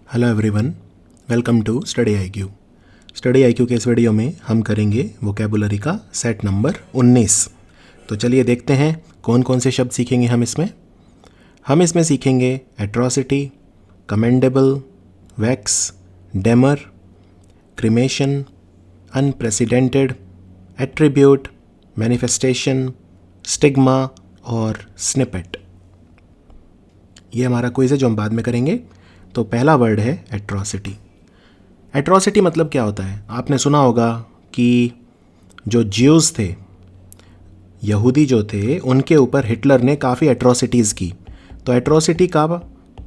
Hello everyone, welcome to study IQ. Study IQ के इस video में हम करेंगे वोकैबुलरी का सेट नंबर 19। तो चलिए देखते हैं कौन कौन से शब्द सीखेंगे हम इसमें सीखेंगे atrocity, commendable, wax, Dahmer, cremation, unprecedented, attribute, manifestation, stigma और स्निपेट। ये हमारा क्विज है जो हम बाद में करेंगे। तो पहला वर्ड है एट्रॉसिटी। एट्रॉसिटी मतलब क्या होता है? आपने सुना होगा कि जो ज्यूज़ थे, यहूदी जो थे, उनके ऊपर हिटलर ने काफ़ी एट्रॉसिटीज़ की। तो एट्रॉसिटी का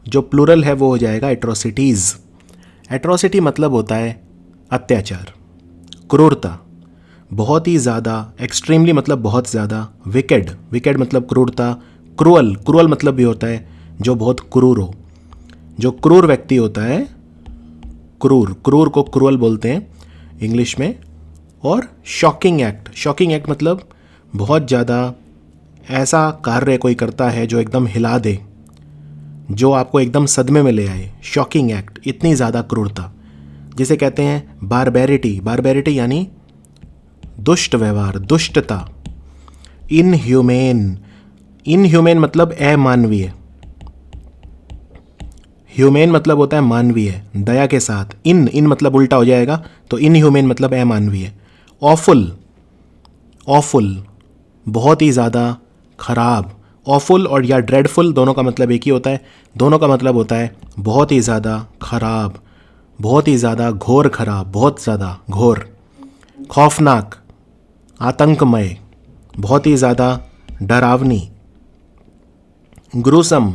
जो प्लूरल है वो हो जाएगा एट्रॉसिटीज़। एट्रॉसिटी मतलब होता है अत्याचार, क्रूरता, बहुत ही ज़्यादा, एक्सट्रीमली मतलब बहुत ज़्यादा, विकेड, विकेड मतलब क्रूरता, क्रूअल, क्रूअल मतलब भी होता है जो बहुत क्रूर हो। जो क्रूर व्यक्ति होता है, क्रूर, क्रूर को क्रूअल बोलते हैं इंग्लिश में। और शॉकिंग एक्ट, शॉकिंग एक्ट मतलब बहुत ज़्यादा ऐसा कार्य कोई करता है जो एकदम हिला दे, जो आपको एकदम सदमे में ले आए। शॉकिंग एक्ट, इतनी ज़्यादा क्रूरता, जिसे कहते हैं बारबेरिटी। बारबेरिटी यानी दुष्ट व्यवहार, दुष्टता। इनह्यूमेन, इनह्यूमेन मतलब अमानवीय। ह्यूमेन मतलब होता है मानवीय, दया के साथ। इन मतलब उल्टा हो जाएगा, तो इनह्यूमेन मतलब अमानवीय। ऑफुल, ऑफुल बहुत ही ज़्यादा खराब। ऑफुल और या ड्रेडफुल दोनों का मतलब एक ही होता है। दोनों का मतलब होता है बहुत ही ज़्यादा खराब, बहुत ही ज़्यादा घोर खराब, बहुत ज़्यादा घोर। खौफनाक, आतंकमय, बहुत ही ज़्यादा डरावनी। ग्रूसम,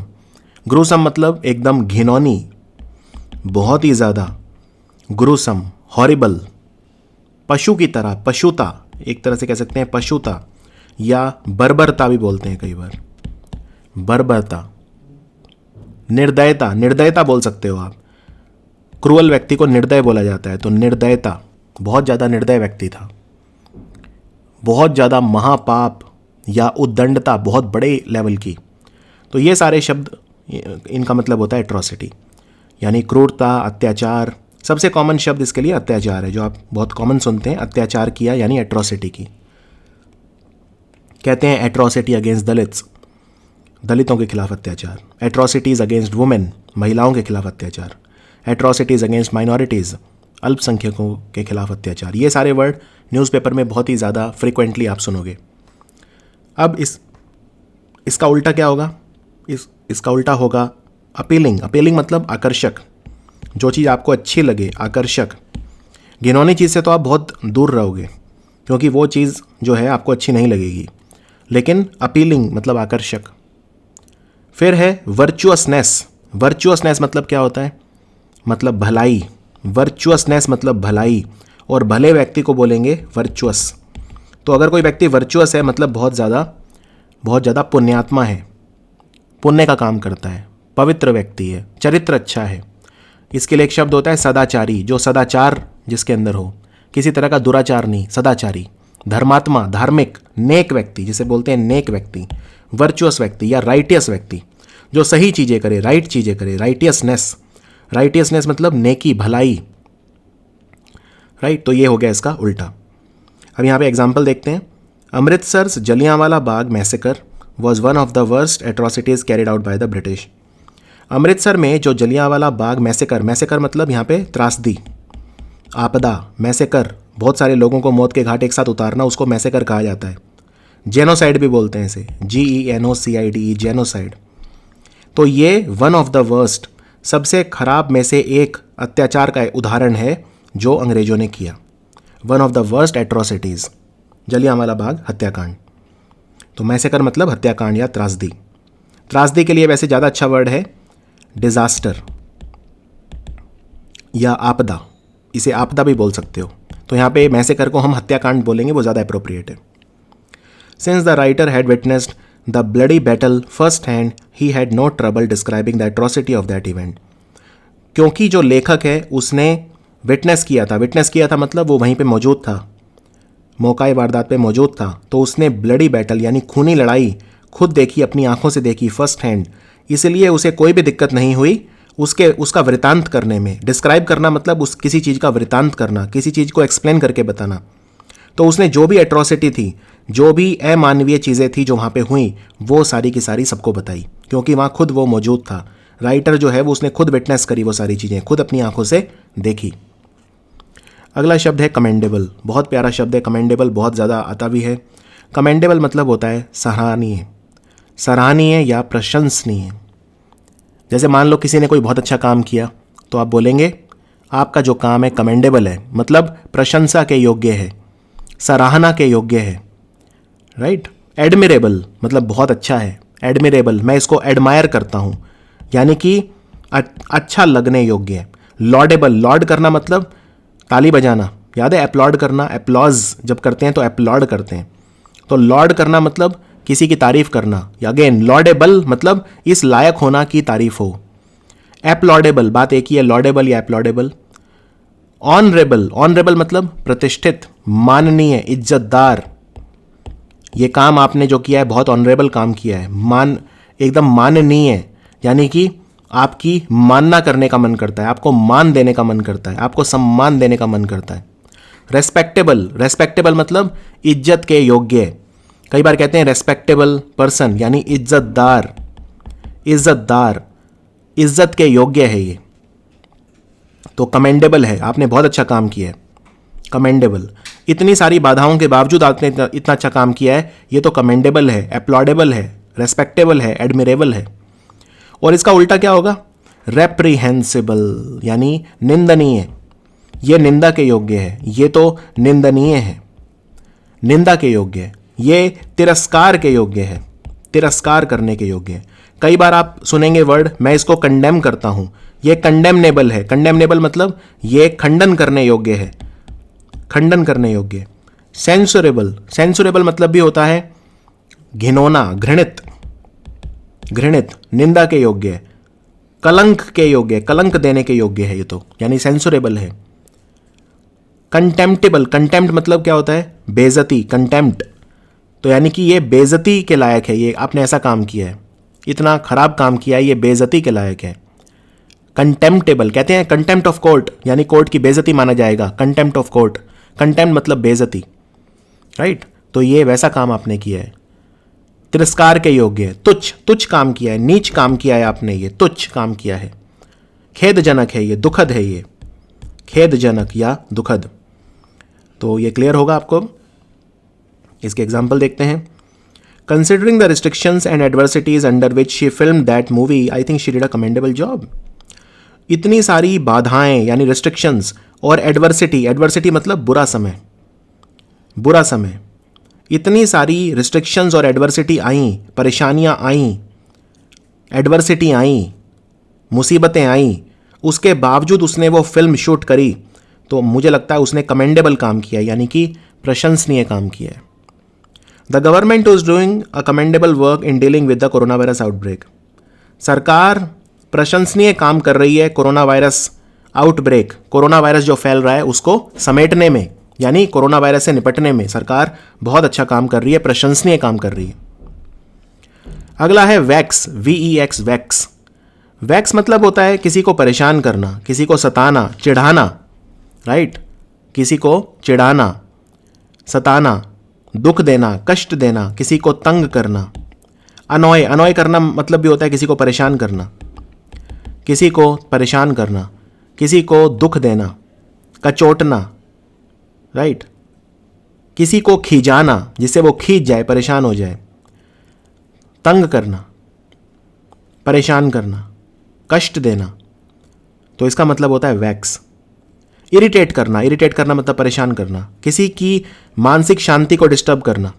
ग्रूसम मतलब एकदम घिनौनी, बहुत ही ज़्यादा ग्रूसम, हॉरिबल। पशु की तरह, पशुता, एक तरह से कह सकते हैं पशुता, या बर्बरता भी बोलते हैं कई बार, बर्बरता। निर्दयता, निर्दयता बोल सकते हो आप। क्रूअल व्यक्ति को निर्दय बोला जाता है, तो निर्दयता, बहुत ज़्यादा निर्दय व्यक्ति था। बहुत ज़्यादा महापाप या उद्दंडता, बहुत बड़े लेवल की। तो ये सारे शब्द, इनका मतलब होता है एट्रॉसिटी, यानी क्रूरता, अत्याचार। सबसे कॉमन शब्द इसके लिए अत्याचार है, जो आप बहुत कॉमन सुनते हैं, अत्याचार किया यानी एट्रॉसिटी की। कहते हैं एट्रॉसिटी अगेंस्ट दलित्स, दलितों के खिलाफ अत्याचार। एट्रॉसिटीज़ अगेंस्ट वुमेन, महिलाओं के खिलाफ अत्याचार। एट्रॉसिटीज़ अगेंस्ट माइनॉरिटीज़, अल्पसंख्यकों के खिलाफ अत्याचार। ये सारे वर्ड न्यूज़पेपर में बहुत ही ज़्यादा फ्रिक्वेंटली आप सुनोगे। अब इसका उल्टा क्या होगा? इसका उल्टा होगा अपीलिंग। अपीलिंग मतलब आकर्षक, जो चीज़ आपको अच्छी लगे, आकर्षक। घिनौनी चीज़ से तो आप बहुत दूर रहोगे, क्योंकि वो चीज़ जो है आपको अच्छी नहीं लगेगी। लेकिन अपीलिंग मतलब आकर्षक। फिर है वर्चुअसनेस। वर्चुअसनेस मतलब क्या होता है? मतलब भलाई। वर्चुअसनेस मतलब भलाई, और भले व्यक्ति को बोलेंगे वर्चुअस। तो अगर कोई व्यक्ति वर्चुअस है मतलब बहुत ज़्यादा पुण्यात्मा है, पुण्य का काम करता है, पवित्र व्यक्ति है, चरित्र अच्छा है। इसके लिए एक शब्द होता है सदाचारी, जो सदाचार जिसके अंदर हो, किसी तरह का दुराचार नहीं, सदाचारी। धर्मात्मा, धार्मिक, नेक व्यक्ति, जिसे बोलते हैं नेक व्यक्ति, वर्चुअस व्यक्ति या राइटियस व्यक्ति, जो सही चीज़ें करे, राइट चीज़ें करे। राइटियसनेस, राइटियसनेस मतलब नेकी, भलाई, राइट। तो ये हो गया इसका उल्टा। अब यहाँ पे एग्जाम्पल देखते हैं। Amritsar Jallianwala Bagh massacre was one of the worst atrocities carried out by the British। Amritsar में जो जलियांवाला बाग मैसेकर, मैसेकर मतलब यहाँ पे त्रासदी, आपदा, मैसेकर, बहुत सारे लोगों को मौत के घाट एक साथ उतारना, उसको मैसेकर कहा जाता है। जेनोसाइड भी बोलते हैं इसे, GENOCIDE, जेनोसाइड। तो ये वन ऑफ द वर्स्ट, सबसे खराब में से एक अत्याचार का उदाहरण है जो अंग्रेजों ने किया। One of the worst atrocities, Jallianwala Bagh हत्याकांड। तो मैसेकर मतलब हत्याकांड या त्रासदी। त्रासदी के लिए वैसे ज़्यादा अच्छा वर्ड है डिज़ास्टर या आपदा, इसे आपदा भी बोल सकते हो। तो यहाँ पे मैसेकर को हम हत्याकांड बोलेंगे, वो ज़्यादा अप्रोप्रिएट है। Since the writer had witnessed the bloody battle first hand, he had no trouble describing the atrocity of that event. क्योंकि जो लेखक है उसने विटनेस किया था मतलब वो वहीं पे मौजूद था, मौका वारदात पे मौजूद था, तो उसने ब्लडी बैटल यानी खूनी लड़ाई खुद देखी, अपनी आंखों से देखी, फर्स्ट हैंड, इसलिए उसे कोई भी दिक्कत नहीं हुई उसका वृतांत करने में। डिस्क्राइब करना मतलब उस किसी चीज़ का वृतांत करना, किसी चीज़ को एक्सप्लेन करके बताना। तो उसने जो भी एट्रॉसिटी थी, जो भी अमानवीय चीज़ें थी जो वहाँ पे हुई, वो सारी की सारी सबको बताई, क्योंकि वहाँ खुद वो मौजूद था। राइटर जो है वो उसने खुद विटनेस करी, वो सारी चीज़ें खुद अपनी आंखों से देखी। अगला शब्द है कमेंडेबल। बहुत प्यारा शब्द है कमेंडेबल, बहुत ज़्यादा आता भी है। कमेंडेबल मतलब होता है सराहनीय, सराहनीय या प्रशंसनीय। जैसे मान लो किसी ने कोई बहुत अच्छा काम किया, तो आप बोलेंगे आपका जो काम है कमेंडेबल है, मतलब प्रशंसा के योग्य है, सराहना के योग्य है। राइट। एडमिरेबल मतलब बहुत अच्छा है। एडमिरेबल, मैं इसको एडमायर करता हूँ, यानी कि अच्छा लगने योग्य। लॉडेबल, लॉड करना मतलब ताली बजाना, याद है अपलॉड करना, एप्लॉज जब करते हैं तो अपलॉड करते हैं। तो लॉड करना मतलब किसी की तारीफ करना। अगेन लॉडेबल मतलब इस लायक होना की तारीफ हो। एप्लॉडेबल, बात एक ही है, लॉडेबल या एप्लॉडेबल। ऑनरेबल, ऑनरेबल मतलब प्रतिष्ठित, माननीय, इज्जतदार। ये काम आपने जो किया है बहुत ऑनरेबल काम किया है, एकदम माननीय, यानी कि आपकी मानना करने का मन करता है, आपको मान देने का मन करता है, आपको सम्मान देने का मन करता है। रेस्पेक्टेबल, रेस्पेक्टेबल मतलब इज्जत के योग्य। कई बार कहते हैं रेस्पेक्टेबल पर्सन, यानी इज्जतदार, इज्जतदार, इज्जत के योग्य है ये। तो कमेंडेबल है, आपने बहुत अच्छा काम किया है, कमेंडेबल। इतनी सारी बाधाओं के बावजूद आपने इतना अच्छा काम किया है, ये तो कमेंडेबल है, एप्लॉडेबल है, रेस्पेक्टेबल है, एडमिरेबल है। और इसका उल्टा क्या होगा? रेप्रीहेंसिबल, यानी निंदनीय। ये निंदा के योग्य है, ये तो निंदनीय है, निंदा के योग्य है। ये तिरस्कार के योग्य है, तिरस्कार करने के योग्य है। कई बार आप सुनेंगे वर्ड, मैं इसको कंडेम करता हूं, ये कंडेमनेबल है। कंडेमनेबल मतलब ये खंडन करने योग्य है, खंडन करने योग्य। सेंसुरेबल, सेंसुरेबल मतलब भी होता है घिनौना, घृणित, घृणित, निंदा के योग्य है, कलंक के योग्य, कलंक देने के योग्य है ये तो, यानी सेंसुरेबल है। कंटेम्प्टेबल, कंटेम्प्ट मतलब क्या होता है? बेइज्जती, कंटेम्प्ट। तो यानी कि ये बेइज्जती के लायक है, ये आपने ऐसा काम किया है, इतना खराब काम किया है, ये बेइज्जती के लायक है। कंटेम्प्टेबल कहते हैं कंटेम्प्ट ऑफ कोर्ट, यानी कोर्ट की बेइज्जती माना जाएगा, कंटेम्प्ट ऑफ कोर्ट। कंटेम्प्ट मतलब बेइज्जती, राइट। तो ये वैसा काम आपने किया है, तिरस्कार के योग्य है। तुच्छ, तुच्छ काम किया है, नीच काम किया है आपने, ये तुच्छ काम किया है। खेदजनक है ये, दुखद है ये, खेदजनक या दुखद। तो ये क्लियर होगा आपको। इसके एग्जाम्पल देखते हैं। Considering the restrictions and adversities under which she film that movie, I think she did a commendable job. इतनी सारी बाधाएं यानी रिस्ट्रिक्शंस और एडवर्सिटी, एडवर्सिटी मतलब बुरा समय, बुरा समय। इतनी सारी रिस्ट्रिक्शंस और एडवर्सिटी आई, परेशानियां आई, एडवर्सिटी आई, मुसीबतें आई, उसके बावजूद उसने वो फिल्म शूट करी, तो मुझे लगता है उसने कमेंडेबल काम किया, यानी कि प्रशंसनीय काम किया है। The government is doing a commendable work in dealing with the corona virus outbreak. सरकार प्रशंसनीय काम कर रही है corona virus outbreak, corona virus जो फैल रहा है उसको समेटने में, यानी कोरोना वायरस से निपटने में सरकार बहुत अच्छा काम कर रही है, प्रशंसनीय काम कर रही है। अगला है वैक्स, VEX, वैक्स। वैक्स मतलब होता है किसी को परेशान करना, किसी को सताना, चिढ़ाना, राइट। किसी को चिढ़ाना, सताना, दुख देना, कष्ट देना, किसी को तंग करना। अनॉय, अनॉय करना मतलब भी होता है किसी को परेशान करना, किसी को परेशान करना, किसी को दुख देना, कचोटना, राइट। किसी को खींचाना, जिससे वो खींच जाए, परेशान हो जाए। तंग करना, परेशान करना, कष्ट देना, तो इसका मतलब होता है वैक्स। इरिटेट करना, इरिटेट करना मतलब परेशान करना, किसी की मानसिक शांति को डिस्टर्ब करना।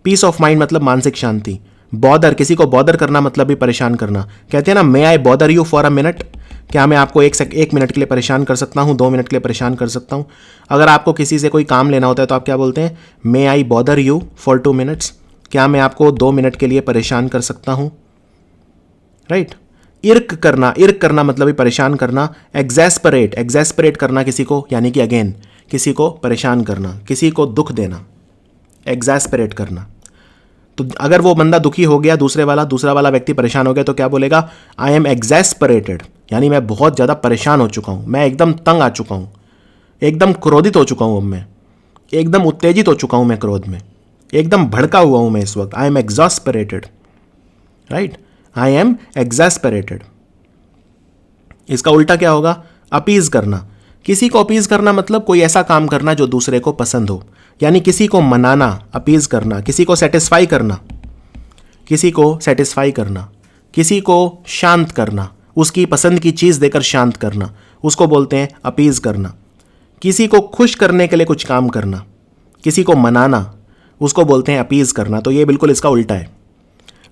पीस ऑफ माइंड मतलब मानसिक शांति। बॉदर, किसी को बॉदर करना मतलब भी परेशान करना। कहते हैं ना, may I bother you for a minute, क्या मैं आपको एक मिनट के लिए परेशान कर सकता हूँ, 2 मिनट के लिए परेशान कर सकता हूँ। अगर आपको किसी से कोई काम लेना होता है तो आप क्या बोलते हैं? मे I bother you for 2 minutes, क्या मैं आपको 2 मिनट के लिए परेशान कर सकता हूँ, राइट। इर्क करना, इर्क करना मतलब भी परेशान करना। एग्जैस्परेट, एग्जैस्परेट करना किसी को, यानी कि अगेन किसी को परेशान करना, किसी को दुख देना, एग्जैस्परेट करना। तो अगर वो बंदा दुखी हो गया, दूसरा वाला व्यक्ति परेशान हो गया, तो क्या बोलेगा? आई एम एग्जैस्परेटेड, यानी मैं बहुत ज़्यादा परेशान हो चुका हूँ, मैं एकदम तंग आ चुका हूँ, एकदम क्रोधित हो चुका हूँ, अब मैं एकदम उत्तेजित हो चुका हूँ, मैं क्रोध में एकदम भड़का हुआ हूँ मैं इस वक्त। I am exasperated, right, I am exasperated. इसका उल्टा क्या होगा? अपीज करना। किसी को अपीज करना मतलब कोई ऐसा काम करना जो दूसरे को पसंद हो, यानी किसी को मनाना, अपीज करना, किसी को सेटिस्फाई करना, किसी को सेटिस्फाई करना, किसी को शांत करना, उसकी पसंद की चीज़ देकर शांत करना, उसको बोलते हैं अपीज करना। किसी को खुश करने के लिए कुछ काम करना, किसी को मनाना, उसको बोलते हैं अपीज करना। तो ये बिल्कुल इसका उल्टा है।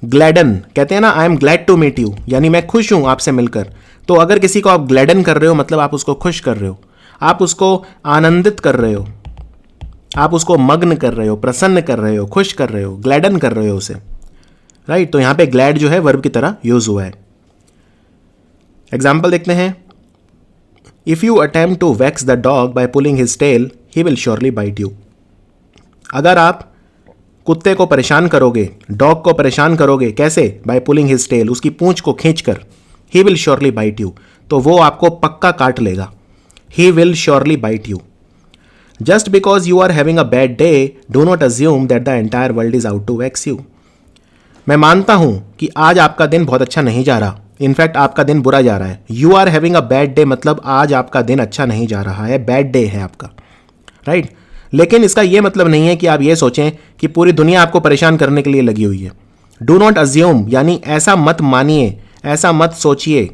ग्लैडन, कहते हैं ना I am glad to meet you, यानी मैं खुश हूं आपसे मिलकर। तो अगर किसी को आप ग्लैडन कर रहे हो मतलब आप उसको खुश कर रहे हो, आप उसको आनंदित कर रहे हो, आप उसको मग्न कर रहे हो, प्रसन्न कर रहे हो, खुश कर रहे हो, ग्लैडन कर रहे हो उसे, राइट। तो यहां पे ग्लैड जो है वर्ब की तरह यूज हुआ है। एग्जाम्पल देखते हैं। If you attempt to vex the dog by pulling his tail he will surely bite you. अगर आप कुत्ते को परेशान करोगे, डॉग को परेशान करोगे, कैसे? बाय पुलिंग हिज टेल, उसकी पूंछ को खींचकर, he will surely bite you, तो वो आपको पक्का काट लेगा। He will surely bite you. Just because you are having a bad day do not assume that the entire world is out to vex you. मैं मानता हूं कि आज आपका दिन बहुत अच्छा नहीं जा रहा, इनफैक्ट आपका दिन बुरा जा रहा है। You are having a bad day मतलब आज आपका दिन अच्छा नहीं जा रहा है, बैड डे है आपका, राइट। लेकिन इसका यह मतलब नहीं है कि आप ये सोचें कि पूरी दुनिया आपको परेशान करने के लिए लगी हुई है। डू नॉट अज्यूम यानी ऐसा मत मानिए, ऐसा मत सोचिए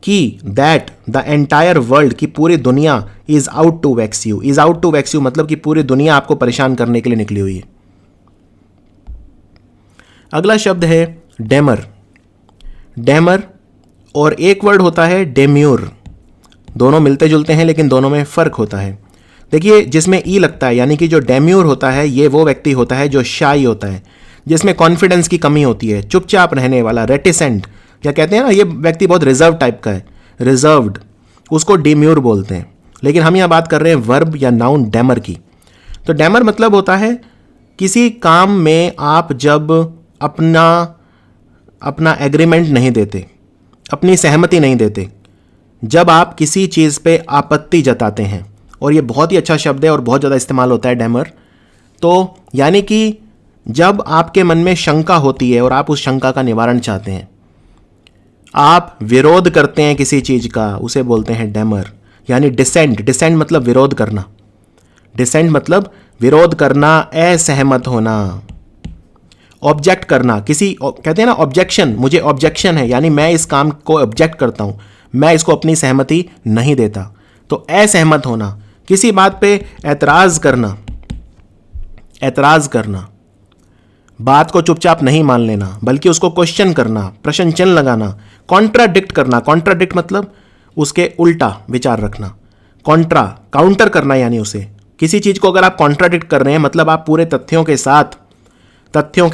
कि दैट द एंटायर वर्ल्ड, की पूरी दुनिया is out to vex you. Is out to vex you मतलब कि पूरी दुनिया आपको परेशान करने के लिए निकली हुई है। अगला शब्द है डेमर। डेमर और एक वर्ड होता है डेम्यूर। दोनों मिलते जुलते हैं लेकिन दोनों में फर्क होता है। देखिए, जिसमें ई लगता है यानी कि जो डेम्यूर होता है ये वो व्यक्ति होता है जो शाई होता है, जिसमें कॉन्फिडेंस की कमी होती है, चुपचाप रहने वाला, रेटिसेंट, क्या कहते हैं ना, ये व्यक्ति बहुत रिजर्व टाइप का है, रिजर्व्ड, उसको डेम्यूर बोलते हैं। लेकिन हम यहाँ बात कर रहे हैं वर्ब या नाउन डेमर की। तो डेमर मतलब होता है किसी काम में आप जब अपना एग्रीमेंट नहीं देते, अपनी सहमति नहीं देते, जब आप किसी चीज़ पे आपत्ति जताते हैं, और ये बहुत ही अच्छा शब्द है और बहुत ज़्यादा इस्तेमाल होता है डेमर। तो यानी कि जब आपके मन में शंका होती है और आप उस शंका का निवारण चाहते हैं, आप विरोध करते हैं किसी चीज़ का, उसे बोलते हैं डेमर। यानी डिसेंट, डिसेंट मतलब विरोध करना, डिसेंट मतलब विरोध करना, असहमत होना। ऑब्जेक्ट करना, किसी कहते हैं ना ऑब्जेक्शन, मुझे ऑब्जेक्शन है, यानी मैं इस काम को ऑब्जेक्ट करता हूं, मैं इसको अपनी सहमति नहीं देता। तो असहमत होना, किसी बात पे एतराज करना, एतराज करना, बात को चुपचाप नहीं मान लेना बल्कि उसको क्वेश्चन करना, प्रश्न चिन्ह लगाना। कॉन्ट्राडिक्ट करना, कॉन्ट्राडिक्ट मतलब उसके उल्टा विचार रखना। कॉन्ट्रा, काउंटर करना, यानी उसे, किसी चीज को अगर आप कॉन्ट्राडिक्ट कर रहे हैं मतलब आप पूरे तथ्यों के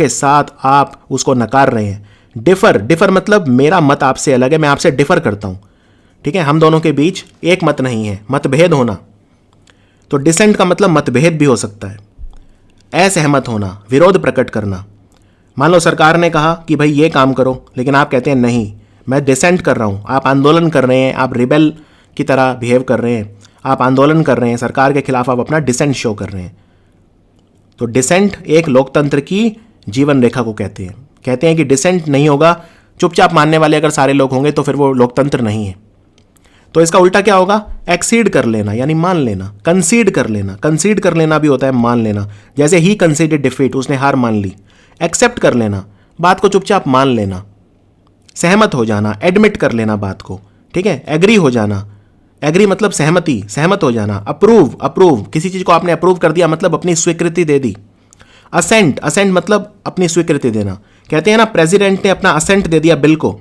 साथ आप उसको नकार रहे हैं। डिफर, डिफर मतलब मेरा मत आपसे अलग है, मैं आपसे डिफर करता हूं, ठीक है, हम दोनों के बीच एक मत नहीं है, मतभेद होना। तो डिसेंट का मतलब मतभेद भी हो सकता है। असहमत होना, विरोध प्रकट करना। मान लो सरकार ने कहा कि भाई ये काम करो, लेकिन आप कहते हैं नहीं, मैं डिसेंट कर रहा हूं, आप आंदोलन कर रहे हैं, आप रिबेल की तरह बिहेव कर रहे हैं, आप आंदोलन कर रहे हैं, सरकार के खिलाफ आप अपना डिसेंट शो कर रहे हैं। तो डिसेंट एक लोकतंत्र की जीवन रेखा को कहते हैं कि डिसेंट नहीं होगा, चुपचाप मानने वाले अगर सारे लोग होंगे तो फिर वो लोकतंत्र नहीं है। तो इसका उल्टा क्या होगा? एक्सीड कर लेना, यानी मान लेना। कंसीड कर लेना, कंसीड कर लेना भी होता है मान लेना, जैसे ही कंसीडेड डिफीट, उसने हार मान ली। एक्सेप्ट कर लेना, बात को चुपचाप मान लेना। सहमत हो जाना, एडमिट कर लेना बात को, ठीक है। एग्री हो जाना, एग्री मतलब सहमति, सहमत हो जाना। अप्रूव, अप्रूव, किसी चीज को आपने अप्रूव कर दिया मतलब अपनी स्वीकृति दे दी। असेंट, असेंट मतलब अपनी स्वीकृति देना। कहते हैं ना प्रेसिडेंट ने अपना असेंट दे दिया बिल को,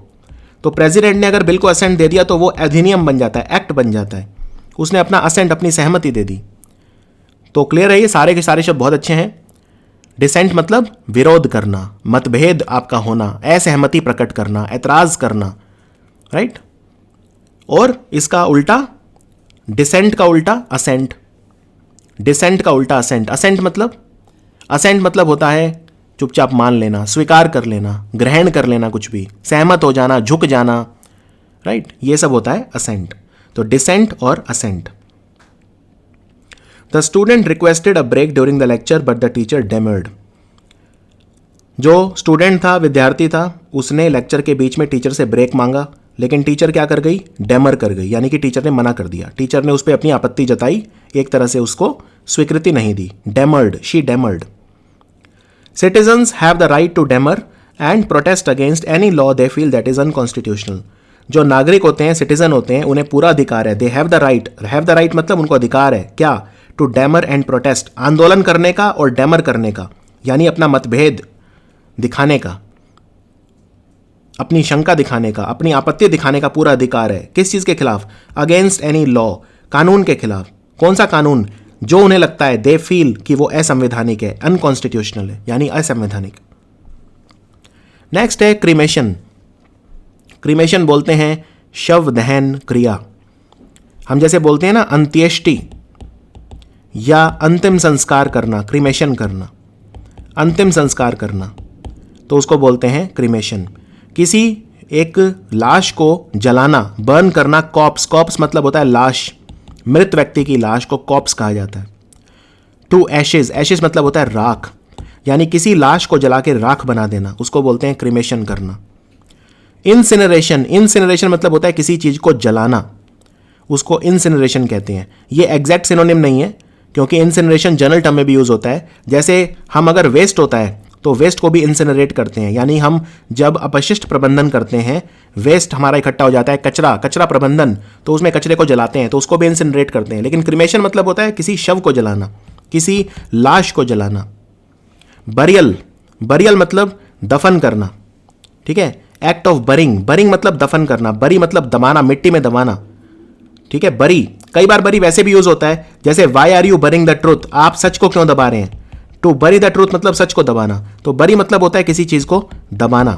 तो प्रेसिडेंट ने अगर बिल को असेंट दे दिया तो वो अधिनियम बन जाता है, एक्ट बन जाता है। उसने अपना असेंट, अपनी सहमति दे दी। तो क्लियर है, ये सारे के सारे शब्द बहुत अच्छे हैं। डिसेंट मतलब विरोध करना, मतभेद आपका होना, असहमति प्रकट करना, ऐतराज करना, राइट। और इसका उल्टा, डिसेंट का उल्टा असेंट, डिसेंट का उल्टा असेंट। असेंट मतलब होता है चुपचाप मान लेना, स्वीकार कर लेना, ग्रहण कर लेना कुछ भी, सहमत हो जाना, झुक जाना, राइट, ये सब होता है असेंट। तो डिसेंट और ascent. The student requested a break during the lecture but the teacher demurred. जो स्टूडेंट था, विद्यार्थी था, उसने लेक्चर के बीच में टीचर से ब्रेक मांगा, लेकिन टीचर क्या कर गई, डेमर कर गई, यानी कि टीचर ने मना कर दिया। टीचर ने उस पर अपनी आपत्ति जताई, एक तरह से उसको स्वीकृति नहीं दी। Demurred, she demurred. Citizens have the right to demur and protest against any law they feel that is unconstitutional. जो नागरिक होते हैं, सिटीजन होते हैं, उन्हें पूरा अधिकार है, they have the right. Have the right मतलब उनको अधिकार है क्या, टू डेमर एंड प्रोटेस्ट, आंदोलन करने का और डेमर करने का, यानी अपना मतभेद दिखाने का, अपनी शंका दिखाने का, अपनी आपत्ति दिखाने का पूरा अधिकार है। किस चीज के खिलाफ, अगेंस्ट एनी लॉ, कानून के खिलाफ। कौन सा कानून, जो उन्हें लगता है, दे फील कि वो असंवैधानिक है, अनकॉन्स्टिट्यूशनल है, यानी असंवैधानिक। नेक्स्ट है क्रीमेशन। क्रीमेशन बोलते हैं शव दहन क्रिया। हम जैसे बोलते हैं ना अंत्येष्टि या अंतिम संस्कार करना, क्रीमेशन करना, अंतिम संस्कार करना, तो उसको बोलते हैं क्रीमेशन। किसी एक लाश को जलाना, बर्न करना, कॉप्स, कॉप्स मतलब होता है लाश, मृत व्यक्ति की लाश को कॉप्स कहा जाता है। टू एशेज, एशेज मतलब होता है राख, यानी किसी लाश को जला के राख बना देना, उसको बोलते हैं क्रीमेशन करना। इंसिनरेशन, इंसिनरेशन मतलब होता है किसी चीज को जलाना, उसको इंसिनरेशन कहते हैं। ये एग्जैक्ट सिनोनिम नहीं है, क्योंकि इंसिनरेशन जनरल टर्म में भी यूज होता है। जैसे हम अगर वेस्ट होता है तो वेस्ट को भी इंसिनरेट करते हैं, यानी हम जब अपशिष्ट प्रबंधन करते हैं, वेस्ट हमारा इकट्ठा हो जाता है, कचरा, कचरा प्रबंधन, तो उसमें कचरे को जलाते हैं, तो उसको भी इंसिनरेट करते हैं। लेकिन क्रीमेशन मतलब होता है किसी शव को जलाना, किसी लाश को जलाना। बरियल, बरियल मतलब दफन करना, ठीक है। एक्ट ऑफ बरिंग, बरिंग मतलब दफन करना, बरी मतलब दबाना, मिट्टी में दबाना, ठीक है। बरी, कई बार बरी वैसे भी यूज होता है, जैसे why are you burying the truth, आप सच को क्यों दबा रहे हैं। टू बरी द ट्रूथ मतलब सच को दबाना, तो बरी मतलब होता है किसी चीज को दबाना।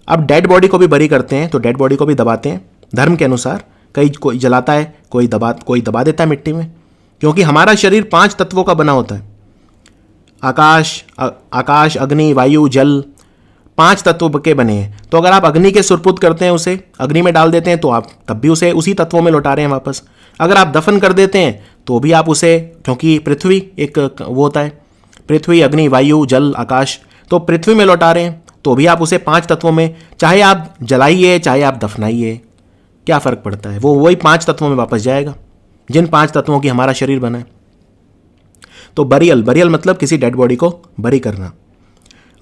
अब डेड बॉडी को भी बरी करते हैं, तो डेड बॉडी को भी दबाते हैं धर्म के अनुसार। कोई जलाता है, कोई दबा देता है मिट्टी में, क्योंकि हमारा शरीर 5 तत्वों का बना होता है। आकाश, अग्नि, वायु, जल, 5 तत्व के बने हैं। तो अगर आप अग्नि के सुरपुत करते हैं, उसे अग्नि में डाल देते हैं, तो आप तब भी उसे उसी तत्वों में लौटा रहे हैं वापस। अगर आप दफन कर देते हैं तो भी आप उसे, क्योंकि पृथ्वी एक वो होता है, पृथ्वी, अग्नि, वायु, जल, आकाश, तो पृथ्वी में लौटा रहे हैं, तो भी आप उसे 5 तत्वों में, चाहे आप जलाइए चाहे आप दफनाइए, क्या फर्क पड़ता है, वो वही 5 तत्वों में वापस जाएगा, जिन 5 तत्वों की हमारा शरीर बना है। तो बरियल, बरियल मतलब किसी डेड बॉडी को बरी करना।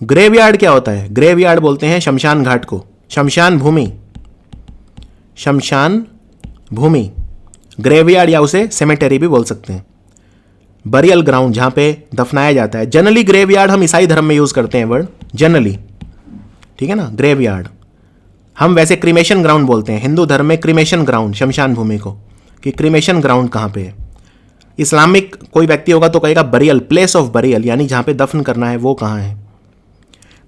ग्रेवयार्ड क्या होता है, ग्रेवयार्ड बोलते हैं शमशान घाट को, शमशान भूमि, शमशान भूमि, ग्रेवयार्ड या उसे सेमेटेरी भी बोल सकते हैं। बरियल ग्राउंड, जहां पे दफनाया जाता है। जनरली ग्रेवयार्ड हम ईसाई धर्म में यूज करते हैं वर्ड, जनरली, ठीक है ना, ग्रेवयार्ड। हम वैसे क्रीमेशन ग्राउंड बोलते हैं, हिंदू धर्म में क्रीमेशन ग्राउंड, शमशान भूमि को, कि क्रीमेशन ग्राउंड कहां पे है। इस्लामिक कोई व्यक्ति होगा तो कहेगा बरियल, प्लेस ऑफ बरियल, यानी जहां पे दफन करना है वो कहां है।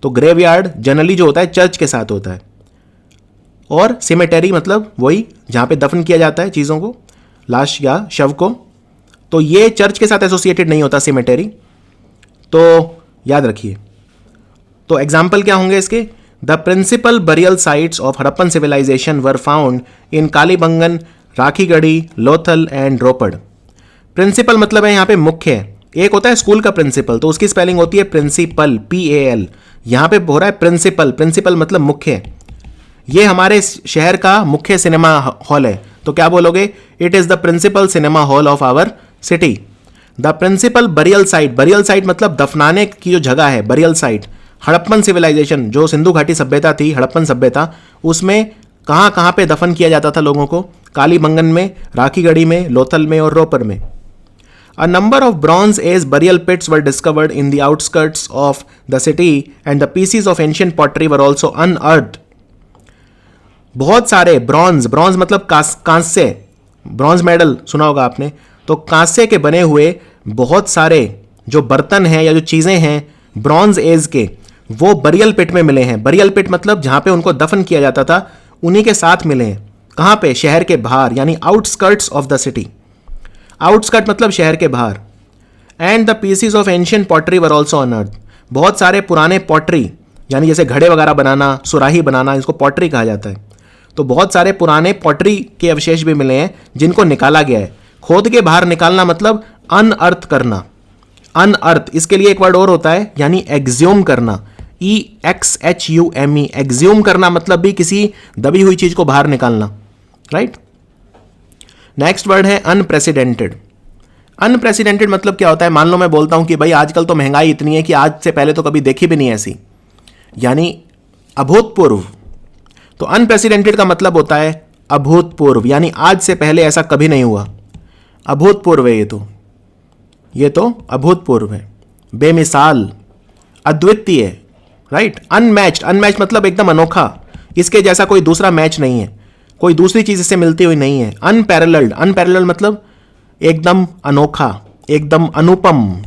तो ग्रेवयार्ड जनरली जो होता है चर्च के साथ होता है, और सिमेटेरी मतलब वही जहां पे दफन किया जाता है चीजों को, लाश या शव को, तो ये चर्च के साथ एसोसिएटेड नहीं होता सिमेटेरी, तो याद रखिए। तो एग्जाम्पल क्या होंगे इसके, the principal burial sites of Harappan civilization were found in Kalibangan, Rakhigarhi, Lothal and Ropar. Principal मतलब है यहाँ पे मुख्य, एक होता है स्कूल का प्रिंसिपल, तो उसकी स्पेलिंग होती है प्रिंसिपल, PAL, यहाँ पे हो रहा है प्रिंसिपल, प्रिंसिपल मतलब मुख्य। ये हमारे शहर का मुख्य सिनेमा हॉल है, तो क्या बोलोगे, it is the principal cinema hall of our city. The principal burial site, burial site मतलब दफनाने की जो जगह है, बरियल साइट। हड़प्पन सिविलाइजेशन, जो सिंधु घाटी सभ्यता थी, हड़प्पन सभ्यता, उसमें कहाँ कहाँ पे दफन किया जाता था लोगों को, कालीबंगन में, राखीगढ़ी में, लोथल में और रोपर में। A number of Bronze Age burial pits were discovered in the outskirts of the city and the pieces of ancient pottery were also unearthed. बहुत सारे ब्रॉन्ज, ब्रॉन्ज मतलब कांस्य, ब्रॉन्ज मेडल सुना होगा आपने, तो कांस्य के बने हुए बहुत सारे जो बर्तन हैं या जो चीज़ें हैं ब्रॉन्ज एज के, वो बरियल पिट में मिले हैं। बरियल पिट मतलब जहाँ पे उनको दफन किया जाता था, उन्हीं के साथ मिले हैं। कहाँ पे, शहर के बाहर, यानी outskirts of the city. Outskirt मतलब शहर के बाहर। And the PCs of ancient pottery were also unearth, बहुत सारे पुराने पॉटरी, यानी जैसे घड़े वगैरह बनाना, सुराही बनाना, इसको पॉटरी कहा जाता है, तो बहुत सारे पुराने पॉटरी के अवशेष भी मिले हैं जिनको निकाला गया है। खोद के बाहर निकालना मतलब अनअर्थ करना। अनअर्थ, इसके लिए एक वर्ड और होता है, यानी एक्ज्यूम करना, EXHUME, एक्ज्यूम करना मतलब भी किसी दबी हुई चीज को बाहर निकालना, राइट। नेक्स्ट वर्ड है अनप्रेसिडेंटेड। अनप्रेसिडेंटेड मतलब क्या होता है? मान लो मैं बोलता हूं कि भाई आजकल तो महंगाई इतनी है कि आज से पहले तो कभी देखी भी नहीं ऐसी, यानी अभूतपूर्व। तो अनप्रेसिडेंटेड का मतलब होता है अभूतपूर्व, यानी आज से पहले ऐसा कभी नहीं हुआ। अभूतपूर्व है ये तो अभूतपूर्व है, बेमिसाल, अद्वितीय, राइट। अनमैच्ड, अनमैच्ड मतलब एकदम अनोखा, इसके जैसा कोई दूसरा मैच नहीं है, कोई दूसरी चीज इससे मिलती हुई नहीं है। अनपैरेलल्ड, अनपैरेलल्ड मतलब एकदम अनोखा, एकदम अनुपम।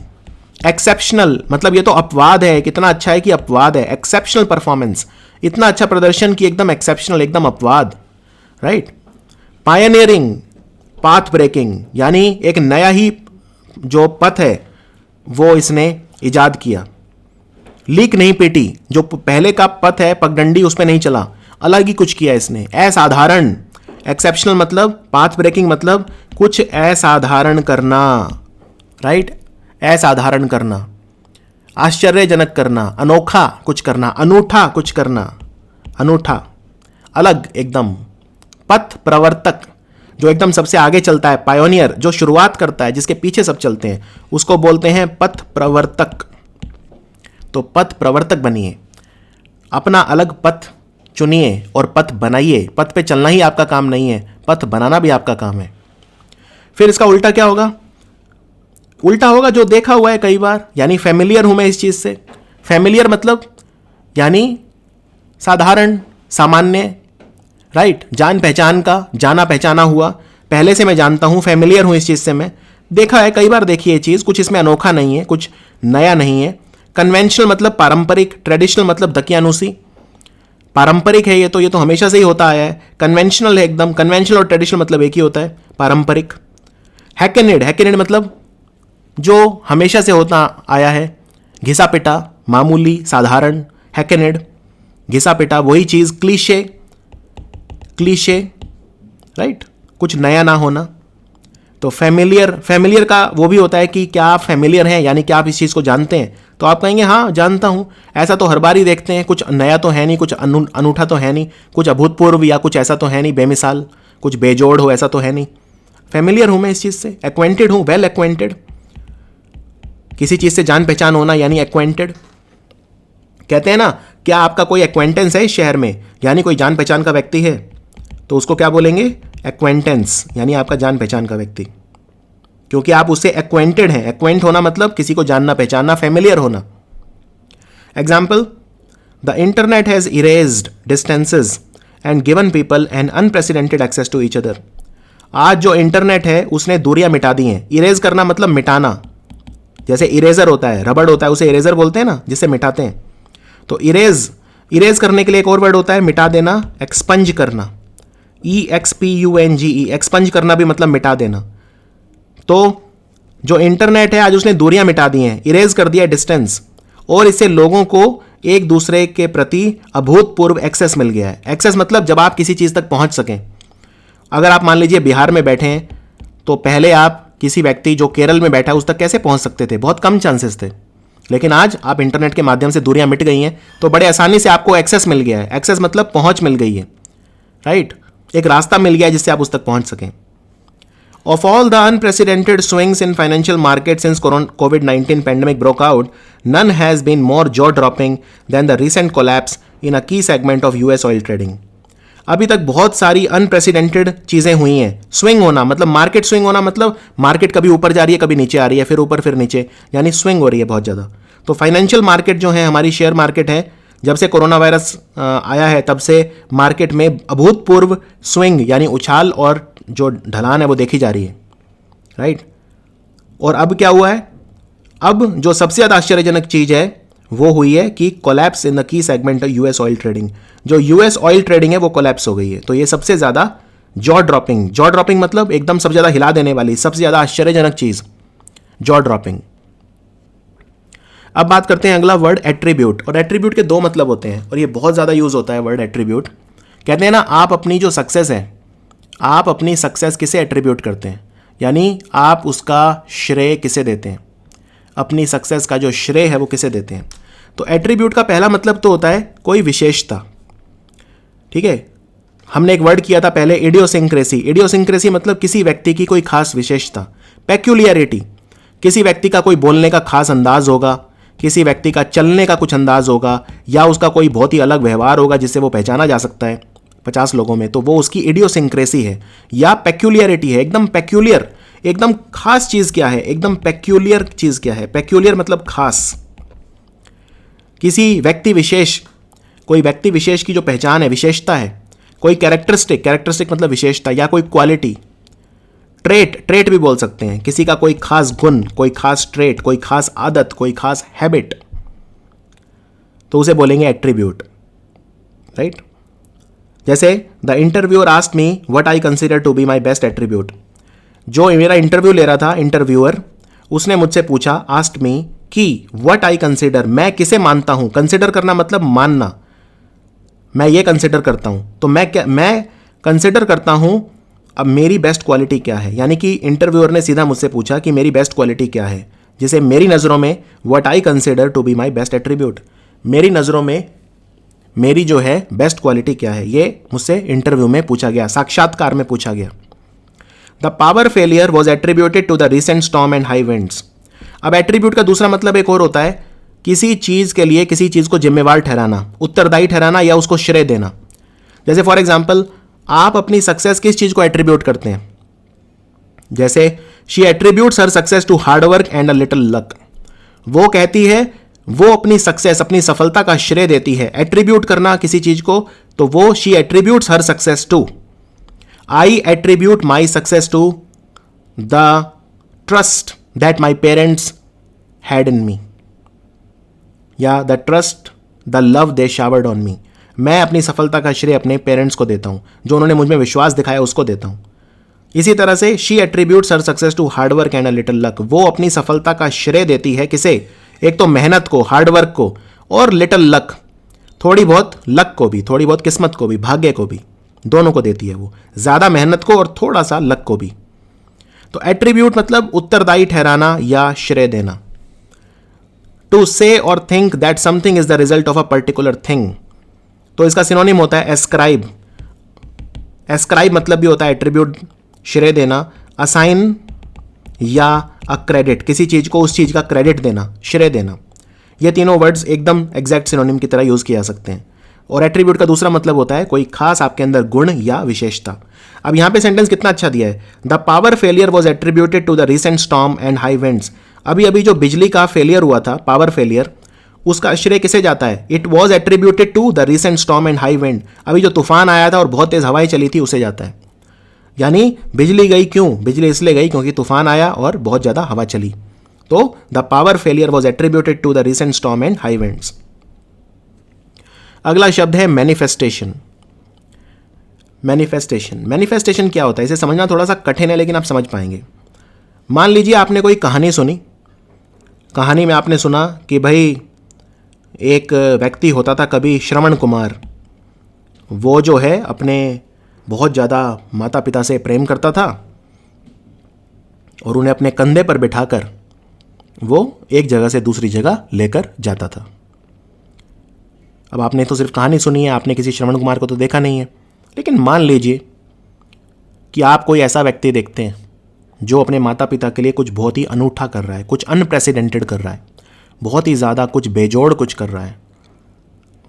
एक्सेप्शनल मतलब ये तो अपवाद है, कितना अच्छा है कि अपवाद है। एक्सेप्शनल परफॉर्मेंस, इतना अच्छा प्रदर्शन कि एकदम एक्सेप्शनल, एकदम अपवाद, राइट। पायनियरिंग, पाथ ब्रेकिंग, यानी एक नया ही जो पथ है वो इसने इजाद किया। लीक नहीं पेटी, जो पहले का पथ है पगडंडी उस पर नहीं चला, अलग ही कुछ किया इसने। असाधारण, एक्सेप्शनल मतलब, पाथ ब्रेकिंग मतलब कुछ असाधारण करना, राइट। असाधारण करना, आश्चर्यजनक करना, अनोखा कुछ करना, अनूठा कुछ करना, अनूठा, अलग एकदम। पथ प्रवर्तक, जो एकदम सबसे आगे चलता है, पायोनियर, जो शुरुआत करता है, जिसके पीछे सब चलते हैं, उसको बोलते हैं पथ प्रवर्तक। तो पथ प्रवर्तक बनिए, अपना अलग पथ चुनिए और पथ बनाइए। पथ पे चलना ही आपका काम नहीं है, पथ बनाना भी आपका काम है। फिर इसका उल्टा क्या होगा? उल्टा होगा जो देखा हुआ है कई बार, यानी फेमिलियर हूं मैं इस चीज से। फेमिलियर मतलब यानी साधारण, सामान्य, राइट। जान पहचान का, जाना पहचाना हुआ, पहले से मैं जानता हूं, फेमिलियर हूं इस चीज से मैं, देखा है कई बार, देखी है चीज, कुछ इसमें अनोखा नहीं है, कुछ नया नहीं है। कन्वेंशनल मतलब पारंपरिक, ट्रेडिशनल मतलब दकियानुसी, पारंपरिक है ये तो हमेशा से ही होता आया है। कन्वेंशनल है एकदम, कन्वेंशनल और ट्रेडिशनल मतलब एक ही होता है, पारंपरिक। हैकेनेड, हैकेनेड मतलब जो हमेशा से होता आया है, घिसा पिटा, मामूली, साधारण, हैकेनेड, घिसा पिटा, वही चीज। क्लीशे, क्लीशे, राइट, कुछ नया ना होना। तो फेमिलियर, फेमिलियर का वो भी होता है कि क्या आप फेमिलियर हैं, यानी क्या आप इस चीज को जानते हैं। तो आप कहेंगे हाँ जानता हूं, ऐसा तो हर बार ही देखते हैं, कुछ नया तो है नहीं, कुछ अनूठा तो है नहीं, कुछ अभूतपूर्व या कुछ ऐसा तो है नहीं, बेमिसाल, कुछ बेजोड़ हो ऐसा तो है नहीं। फेमिलियर हूं मैं इस चीज से, एक्वेंटेड हूं, वेल एक्वेंटेड, किसी चीज से जान पहचान होना यानी एक्वेंटेड। कहते हैं ना, क्या आपका कोई एक्वेंटेंस है इस शहर में, यानी कोई जान पहचान का व्यक्ति है, तो उसको क्या बोलेंगे? एक्वेंटेंस, यानी आपका जान पहचान का व्यक्ति, क्योंकि आप उससे एक्वेंटेड हैं। एक्वेंट होना मतलब किसी को जानना पहचानना, फेमिलियर होना। Example, the internet has erased distances and given people an unprecedented access to each other. आज जो इंटरनेट है उसने दूरियां मिटा दी हैं। इरेज करना मतलब मिटाना, जैसे इरेजर होता है, रबड़ होता है, उसे इरेजर बोलते हैं ना, जिससे मिटाते हैं। तो इरेज, इरेज करने के लिए एक और वर्ड होता है, मिटा देना, एक्सपंज करना, EXPUNGE, एक्सपंज करना भी मतलब मिटा देना। तो जो इंटरनेट है आज उसने दूरियां मिटा दी हैं, इरेज कर दिया डिस्टेंस, और इससे लोगों को एक दूसरे के प्रति अभूतपूर्व एक्सेस मिल गया है। एक्सेस मतलब जब आप किसी चीज तक पहुंच सकें। अगर आप मान लीजिए बिहार में बैठे हैं, तो पहले आप किसी व्यक्ति जो केरल में बैठा है उस तक कैसे पहुंच सकते थे? बहुत कम चांसेस थे। लेकिन आज आप इंटरनेट के माध्यम से दूरियां मिट गई हैं, तो बड़े आसानी से आपको एक्सेस मिल गया है। एक्सेस मतलब पहुंच मिल गई है, राइट, एक रास्ता मिल गया है जिससे आप उस तक पहुंच सकें। Of all the unprecedented swings in financial market since COVID-19 pandemic broke out, none has been more jaw-dropping than the recent collapse in a key segment of US oil trading. अभी तक बहुत सारी अनप्रेसिडेंटेड चीजें हुई हैं। Swing होना मतलब market swing होना मतलब मार्केट कभी ऊपर जा रही है, कभी नीचे आ रही है, फिर ऊपर फिर नीचे, यानी स्विंग हो रही है बहुत ज़्यादा। तो फाइनेंशियल मार्केट जो है, हमारी शेयर मार्केट है, जब से कोरोना वायरस आया है तब से मार्केट में अभूतपूर्व स्विंग यानी उछाल और जो ढलान है वो देखी जा रही है, राइट। और अब क्या हुआ है? अब जो सबसे ज़्यादा आश्चर्यजनक चीज़ है वो हुई है कि collapse in the key segment of US oil trading. जो यूएस ऑयल ट्रेडिंग है वो कोलैप्स हो गई है। तो ये सबसे ज़्यादा जॉ ड्रॉपिंग, जॉ ड्रॉपिंग मतलब एकदम सबसे ज़्यादा हिला देने वाली, सबसे ज़्यादा आश्चर्यजनक चीज़, जॉ ड्रॉपिंग। अब बात करते हैं अगला वर्ड एट्रीब्यूट। और एट्रीब्यूट के दो मतलब होते हैं और ये बहुत ज़्यादा यूज़ होता है वर्ड एट्रीब्यूट। कहते हैं ना, आप अपनी जो सक्सेस है, आप अपनी सक्सेस किसे एट्रीब्यूट करते हैं, यानी आप उसका श्रेय किसे देते हैं, अपनी सक्सेस का जो श्रेय है वो किसे देते हैं। तो एट्रीब्यूट का पहला मतलब तो होता है कोई विशेषता, ठीक है। हमने एक वर्ड किया था पहले, इडियोसिंक्रेसी। इडियोसिंक्रेसी मतलब किसी व्यक्ति की कोई खास विशेषता। पेक्यूलियरिटी, किसी व्यक्ति का कोई बोलने का खास अंदाज होगा, किसी व्यक्ति का चलने का कुछ अंदाज होगा, या उसका कोई बहुत ही अलग व्यवहार होगा जिससे वो पहचाना जा सकता है 50 लोगों में, तो वो उसकी इडियोसिंक्रेसी है या पेक्यूलियरिटी है। एकदम पेक्यूलियर, एकदम खास चीज क्या है, एकदम पेक्यूलियर चीज क्या है। पेक्यूलियर मतलब खास, किसी व्यक्ति विशेष, कोई व्यक्ति विशेष की जो पहचान है, विशेषता है, कोई कैरेक्टरिस्टिक, कैरेक्टरिस्टिक मतलब विशेषता या कोई क्वालिटी, ट्रेट, ट्रेट भी बोल सकते हैं, किसी का कोई खास गुण, कोई खास ट्रेट, कोई खास आदत, कोई खास हैबिट, तो उसे बोलेंगे एट्रीब्यूट, राइट। जैसे the interviewer asked me what I consider to be my best attribute. जो मेरा इंटरव्यू ले रहा था, इंटरव्यूअर, उसने मुझसे पूछा, आस्क्ड मी, कि व्हाट आई कंसीडर, मैं किसे मानता हूं। कंसीडर करना मतलब मानना, मैं ये कंसीडर करता हूं, तो मैं कंसीडर करता हूं अब मेरी बेस्ट क्वालिटी क्या है। यानी कि इंटरव्यूअर ने सीधा मुझसे पूछा कि मेरी बेस्ट क्वालिटी क्या है, जिसे मेरी नज़रों में what I consider to be my best attribute, मेरी नज़रों में मेरी जो है बेस्ट क्वालिटी क्या है, ये मुझसे इंटरव्यू में पूछा गया, साक्षात्कार में पूछा गया। The power failure was attributed to the recent storm and high winds. अब एट्रीब्यूट का दूसरा मतलब एक और होता है, किसी चीज के लिए किसी चीज को जिम्मेवार ठहराना, उत्तरदायी ठहराना या उसको श्रेय देना। जैसे फॉर एग्जाम्पल, आप अपनी सक्सेस किस चीज को एट्रीब्यूट करते हैं, जैसे she attributes her success to hard work and a little luck. वो कहती है, वो अपनी सक्सेस, अपनी सफलता का श्रेय देती है। एट्रीब्यूट करना किसी चीज को, तो वो she attributes her success to, I attribute my success to the trust that my parents had in me, या the trust the love they showered on me. मैं अपनी सफलता का श्रेय अपने पेरेंट्स को देता हूं, जो उन्होंने मुझ में विश्वास दिखाया उसको देता हूं। इसी तरह से she attributes her success to hard work and a little luck. वो अपनी सफलता का श्रेय देती है किसे, एक तो मेहनत को, हार्ड वर्क को, और लिटिल लक, थोड़ी बहुत लक को भी, थोड़ी बहुत किस्मत को भी, भाग्य को भी, दोनों को देती है वो, ज्यादा मेहनत को और थोड़ा सा लक को भी। तो एट्रीब्यूट मतलब उत्तरदायी ठहराना या श्रेय देना। टू से और think that something is the result of a particular thing, तो इसका सिनोनिम होता है एस्क्राइब। एस्क्राइब मतलब भी होता है एट्रीब्यूट, श्रेय देना, असाइन या अक्रेडिट, किसी चीज को उस चीज का क्रेडिट देना, श्रेय देना। ये तीनों वर्ड्स एकदम एग्जैक्ट सिनोनिम की तरह यूज किए जा सकते हैं। और एट्रीब्यूट का दूसरा मतलब होता है कोई खास आपके अंदर गुण या विशेषता। अब यहां पे सेंटेंस कितना अच्छा दिया है, the power failure was attributed to the recent storm and high winds. अभी अभी जो बिजली का फेलियर हुआ था, पावर फेलियर, उसका श्रेय किसे जाता है, it was attributed to the recent storm and high wind. अभी जो तूफान आया था और बहुत तेज हवाएं चली थी, उसे जाता है। यानी बिजली गई क्यों, बिजली इसलिए गई क्योंकि तूफान आया और बहुत ज्यादा हवा चली। तो the power failure was attributed to the recent storm and high winds. अगला शब्द है मैनिफेस्टेशन। मैनिफेस्टेशन, मैनिफेस्टेशन क्या होता है, इसे समझना थोड़ा सा कठिन है, लेकिन आप समझ पाएंगे। मान लीजिए आपने कोई कहानी सुनी, कहानी में आपने सुना कि भाई एक व्यक्ति होता था कभी, श्रवण कुमार, वो जो है अपने बहुत ज़्यादा माता पिता से प्रेम करता था और उन्हें अपने कंधे पर बिठाकर वो एक जगह से दूसरी जगह लेकर जाता था। अब आपने तो सिर्फ कहानी सुनी है, आपने किसी श्रवण कुमार को तो देखा नहीं है, लेकिन मान लीजिए कि आप कोई ऐसा व्यक्ति देखते हैं जो अपने माता पिता के लिए कुछ बहुत ही अनूठा कर रहा है, कुछ अनप्रेसिडेंटेड कर रहा है, बहुत ही ज़्यादा कुछ बेजोड़ कुछ कर रहा है,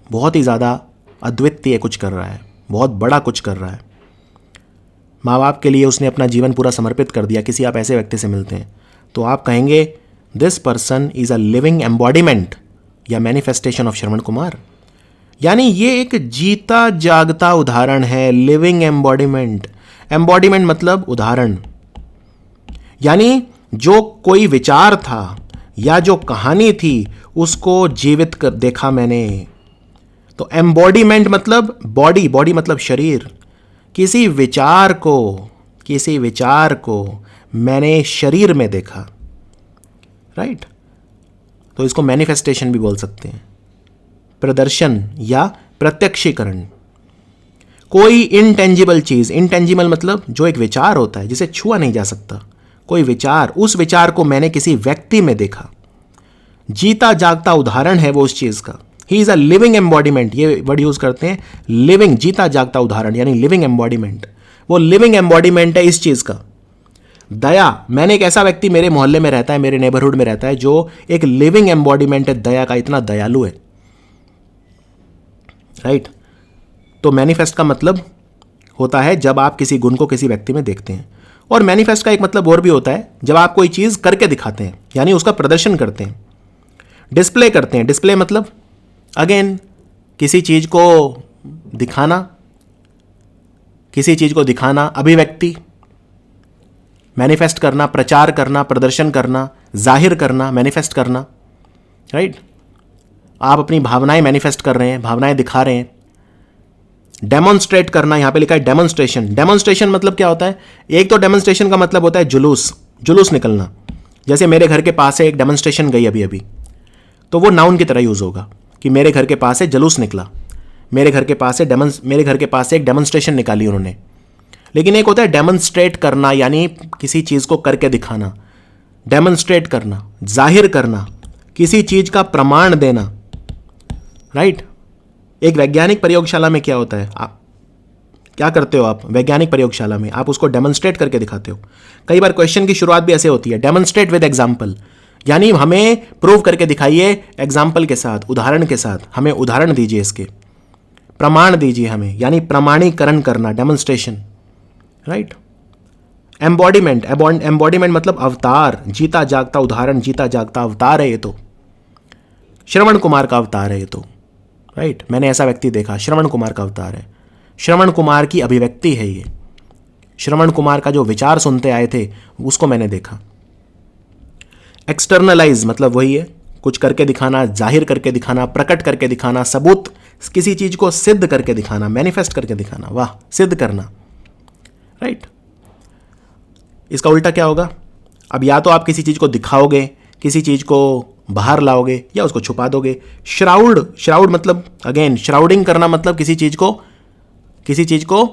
बहुत ही ज़्यादा अद्वितीय कुछ कर रहा है, बहुत बड़ा कुछ कर रहा है। माँ बाप के लिए उसने अपना जीवन पूरा समर्पित कर दिया। किसी आप ऐसे व्यक्ति से मिलते हैं तो आप कहेंगे this person is a living embodiment या मैनिफेस्टेशन ऑफ श्रवण कुमार। यानी ये एक जीता जागता उदाहरण है, लिविंग एम्बॉडीमेंट। एम्बॉडीमेंट मतलब उदाहरण, यानी जो कोई विचार था या जो कहानी थी उसको जीवित कर देखा मैंने। तो एम्बॉडीमेंट मतलब बॉडी, बॉडी मतलब शरीर। किसी विचार को मैंने शरीर में देखा, राइट। तो इसको मैनिफेस्टेशन भी बोल सकते हैं, प्रदर्शन या प्रत्यक्षीकरण। कोई इनटेंजिबल चीज, इनटेंजिबल मतलब जो एक विचार होता है जिसे छुआ नहीं जा सकता, कोई विचार, उस विचार को मैंने किसी व्यक्ति में देखा। जीता जागता उदाहरण है वो उस चीज का। He is a living embodiment, ये वर्ड यूज करते हैं, लिविंग, जीता जागता उदाहरण यानी लिविंग एम्बॉडीमेंट। वो लिविंग एम्बॉडीमेंट है इस चीज का। दया, मैंने एक ऐसा व्यक्ति मेरे मोहल्ले में रहता है, मेरे नेबरहुड में रहता है, जो एक लिविंग एम्बॉडीमेंट है दया का, इतना दयालु है। राइट? तो मैनिफेस्ट का मतलब होता है जब आप किसी गुण को किसी व्यक्ति में देखते हैं। और मैनिफेस्ट का एक मतलब और भी होता है जब आप कोई चीज करके दिखाते हैं, यानी उसका प्रदर्शन करते हैं, डिस्प्ले करते हैं। डिस्प्ले मतलब अगेन किसी चीज को दिखाना, किसी चीज को दिखाना, अभिव्यक्ति, मैनिफेस्ट करना, प्रचार करना, प्रदर्शन करना, जाहिर करना, मैनिफेस्ट करना। राइट? आप अपनी भावनाएं मैनिफेस्ट कर रहे हैं, भावनाएं दिखा रहे हैं। डेमोन्स्ट्रेट करना, यहां पे लिखा है डेमोन्स्ट्रेशन। डेमोन्स्ट्रेशन मतलब क्या होता है? एक तो डेमोन्स्ट्रेशन का मतलब होता है जुलूस, जुलूस निकलना। जैसे मेरे घर के पास से एक डेमोन्स्ट्रेशन गई अभी अभी, तो वो नाउन की तरह यूज होगा कि मेरे घर के पास से जुलूस निकला, मेरे घर के पास से एक डेमोन्स्ट्रेशन निकाली उन्होंने। लेकिन एक होता है डेमोन्स्ट्रेट करना, यानी किसी चीज को करके दिखाना, डेमोन्स्ट्रेट करना, जाहिर करना, किसी चीज का प्रमाण देना। राइट? एक वैज्ञानिक प्रयोगशाला में क्या होता है? आप क्या करते हो? आप वैज्ञानिक प्रयोगशाला में आप उसको डेमोन्स्ट्रेट करके दिखाते हो। कई बार क्वेश्चन की शुरुआत भी ऐसे होती है, डेमोन्स्ट्रेट विद एग्जाम्पल, यानी हमें प्रूव करके दिखाइए एग्जाम्पल के साथ, उदाहरण के साथ, हमें उदाहरण दीजिए, इसके प्रमाण दीजिए हमें, यानी प्रमाणीकरण करना, डेमोन्स्ट्रेशन। राइट? एम्बॉडीमेंट, एम्बॉडीमेंट मतलब अवतार, जीता जागता उदाहरण, जीता जागता अवतार है ये तो। श्रवण कुमार का अवतार है ये तो। राइट? मैंने ऐसा व्यक्ति देखा, श्रवण कुमार का अवतार है, श्रवण कुमार की अभिव्यक्ति है ये। श्रवण कुमार का जो विचार सुनते आए थे उसको मैंने देखा। एक्सटर्नलाइज मतलब वही है, कुछ करके दिखाना, जाहिर करके दिखाना, प्रकट करके दिखाना, सबूत, किसी चीज को सिद्ध करके दिखाना, मैनिफेस्ट करके दिखाना। वाह, सिद्ध करना। राइट? इसका उल्टा क्या होगा? अब या तो आप किसी चीज को दिखाओगे, किसी चीज को बाहर लाओगे, या उसको छुपा दोगे। श्राउड, श्राउड मतलब अगेन श्राउडिंग करना, मतलब किसी चीज को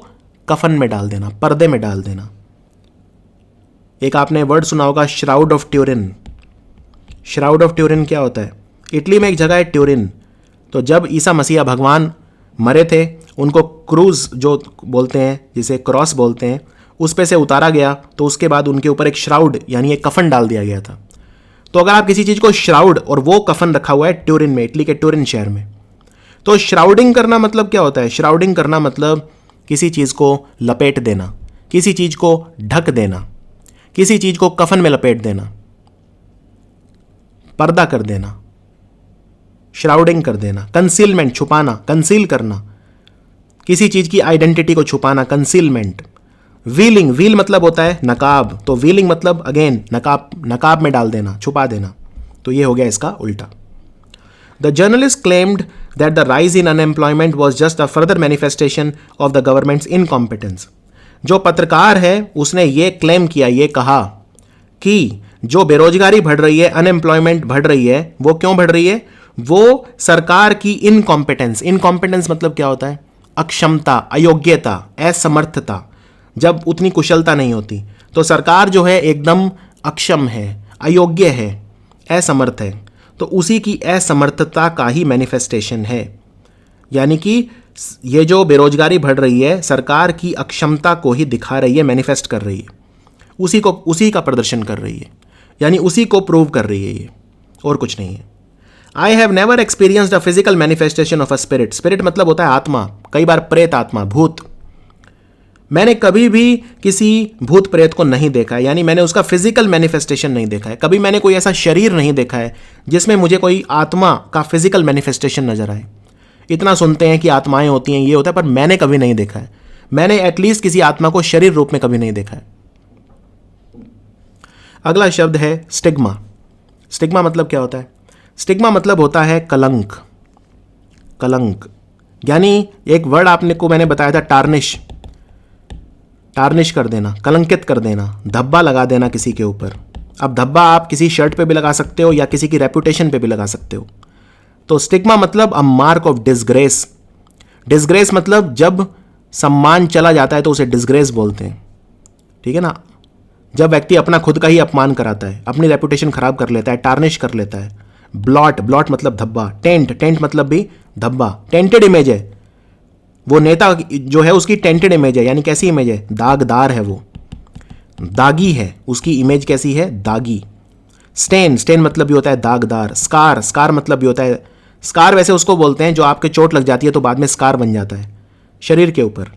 कफन में डाल देना, पर्दे में डाल देना। एक आपने वर्ड सुना होगा, shroud of Turin. Shroud of Turin क्या होता है? इटली में एक जगह है ट्यूरिन। तो जब ईसा मसीहा भगवान मरे थे, उनको क्रूज जो बोलते हैं, जिसे क्रॉस बोलते हैं, उस पे से उतारा गया, तो उसके बाद उनके ऊपर एक श्राउड यानी एक कफन डाल दिया गया था। तो अगर आप किसी चीज को श्राउड, और वो कफन रखा हुआ है ट्यूरिन में, इटली के ट्यूरिन शहर में, तो श्राउडिंग करना मतलब क्या होता है? श्राउडिंग करना मतलब किसी चीज को लपेट देना, किसी चीज को ढक देना, किसी चीज को कफन में लपेट देना, पर्दा कर देना, श्राउडिंग कर देना। कंसीलमेंट, छुपाना, कंसील करना, किसी चीज की आइडेंटिटी को छुपाना, कंसीलमेंट। व्हीलिंग, व्हील मतलब होता है नकाब, तो व्हीलिंग मतलब अगेन नकाब, नकाब में डाल देना, छुपा देना। तो ये हो गया इसका उल्टा। The journalist claimed that the rise in unemployment was just a further manifestation of the governments incompetence. जो पत्रकार है उसने ये क्लेम किया, ये कहा कि जो बेरोजगारी बढ़ रही है, अनएम्प्लॉयमेंट बढ़ रही है, वो क्यों बढ़ रही है? वो सरकार की इनकॉम्पिटेंस। इनकॉम्पिटेंस मतलब क्या होता है? अक्षमता, अयोग्यता, असमर्थता। जब उतनी कुशलता नहीं होती, तो सरकार जो है एकदम अक्षम है, अयोग्य है, असमर्थ है, तो उसी की असमर्थता का ही मैनिफेस्टेशन है। यानी कि ये जो बेरोजगारी बढ़ रही है, सरकार की अक्षमता को ही दिखा रही है, मैनिफेस्ट कर रही है, उसी का प्रदर्शन कर रही है, यानी उसी को प्रूव कर रही है ये, और कुछ नहीं है। I have never experienced a physical manifestation of a spirit. Spirit मतलब होता है आत्मा, कई बार प्रेत आत्मा, भूत। मैंने कभी भी किसी भूत प्रेत को नहीं देखा है, यानी मैंने उसका फिजिकल मैनिफेस्टेशन नहीं देखा है। कभी मैंने कोई ऐसा शरीर नहीं देखा है जिसमें मुझे कोई आत्मा का फिजिकल मैनिफेस्टेशन नजर आए। इतना सुनते हैं कि आत्माएं होती हैं, ये होता है, पर मैंने कभी नहीं देखा है। मैंने एटलीस्ट किसी आत्मा को शरीर रूप में कभी नहीं देखा है। अगला शब्द है स्टिग्मा। स्टिग्मा मतलब क्या होता है? स्टिग्मा मतलब होता है कलंक। कलंक यानी एक वर्ड आपने को मैंने बताया था, टार्निश। टार्निश कर देना, कलंकित कर देना, धब्बा लगा देना किसी के ऊपर। अब धब्बा आप किसी शर्ट पे भी लगा सकते हो या किसी की रेपुटेशन पे भी लगा सकते हो। तो स्टिग्मा मतलब a mark of disgrace. Disgrace मतलब जब सम्मान चला जाता है तो उसे डिसग्रेस बोलते हैं, ठीक है ना। जब व्यक्ति अपना खुद का ही अपमान कराता है, अपनी रेपुटेशन खराब कर लेता है, टार्निश कर लेता है। ब्लॉट, ब्लॉट मतलब धब्बा। टेंट, टेंट मतलब भी धब्बा। टेंटेड इमेज है वो नेता जो है, उसकी टेंटेड इमेज है, यानी कैसी इमेज है, दागदार है, वो दागी है, उसकी इमेज कैसी है, दागी। स्टेन, स्टेन मतलब भी होता है दागदार। स्कार, स्कार मतलब भी होता है, स्कार वैसे उसको बोलते हैं जो आपके चोट लग जाती है तो बाद में स्कार बन जाता है शरीर के ऊपर,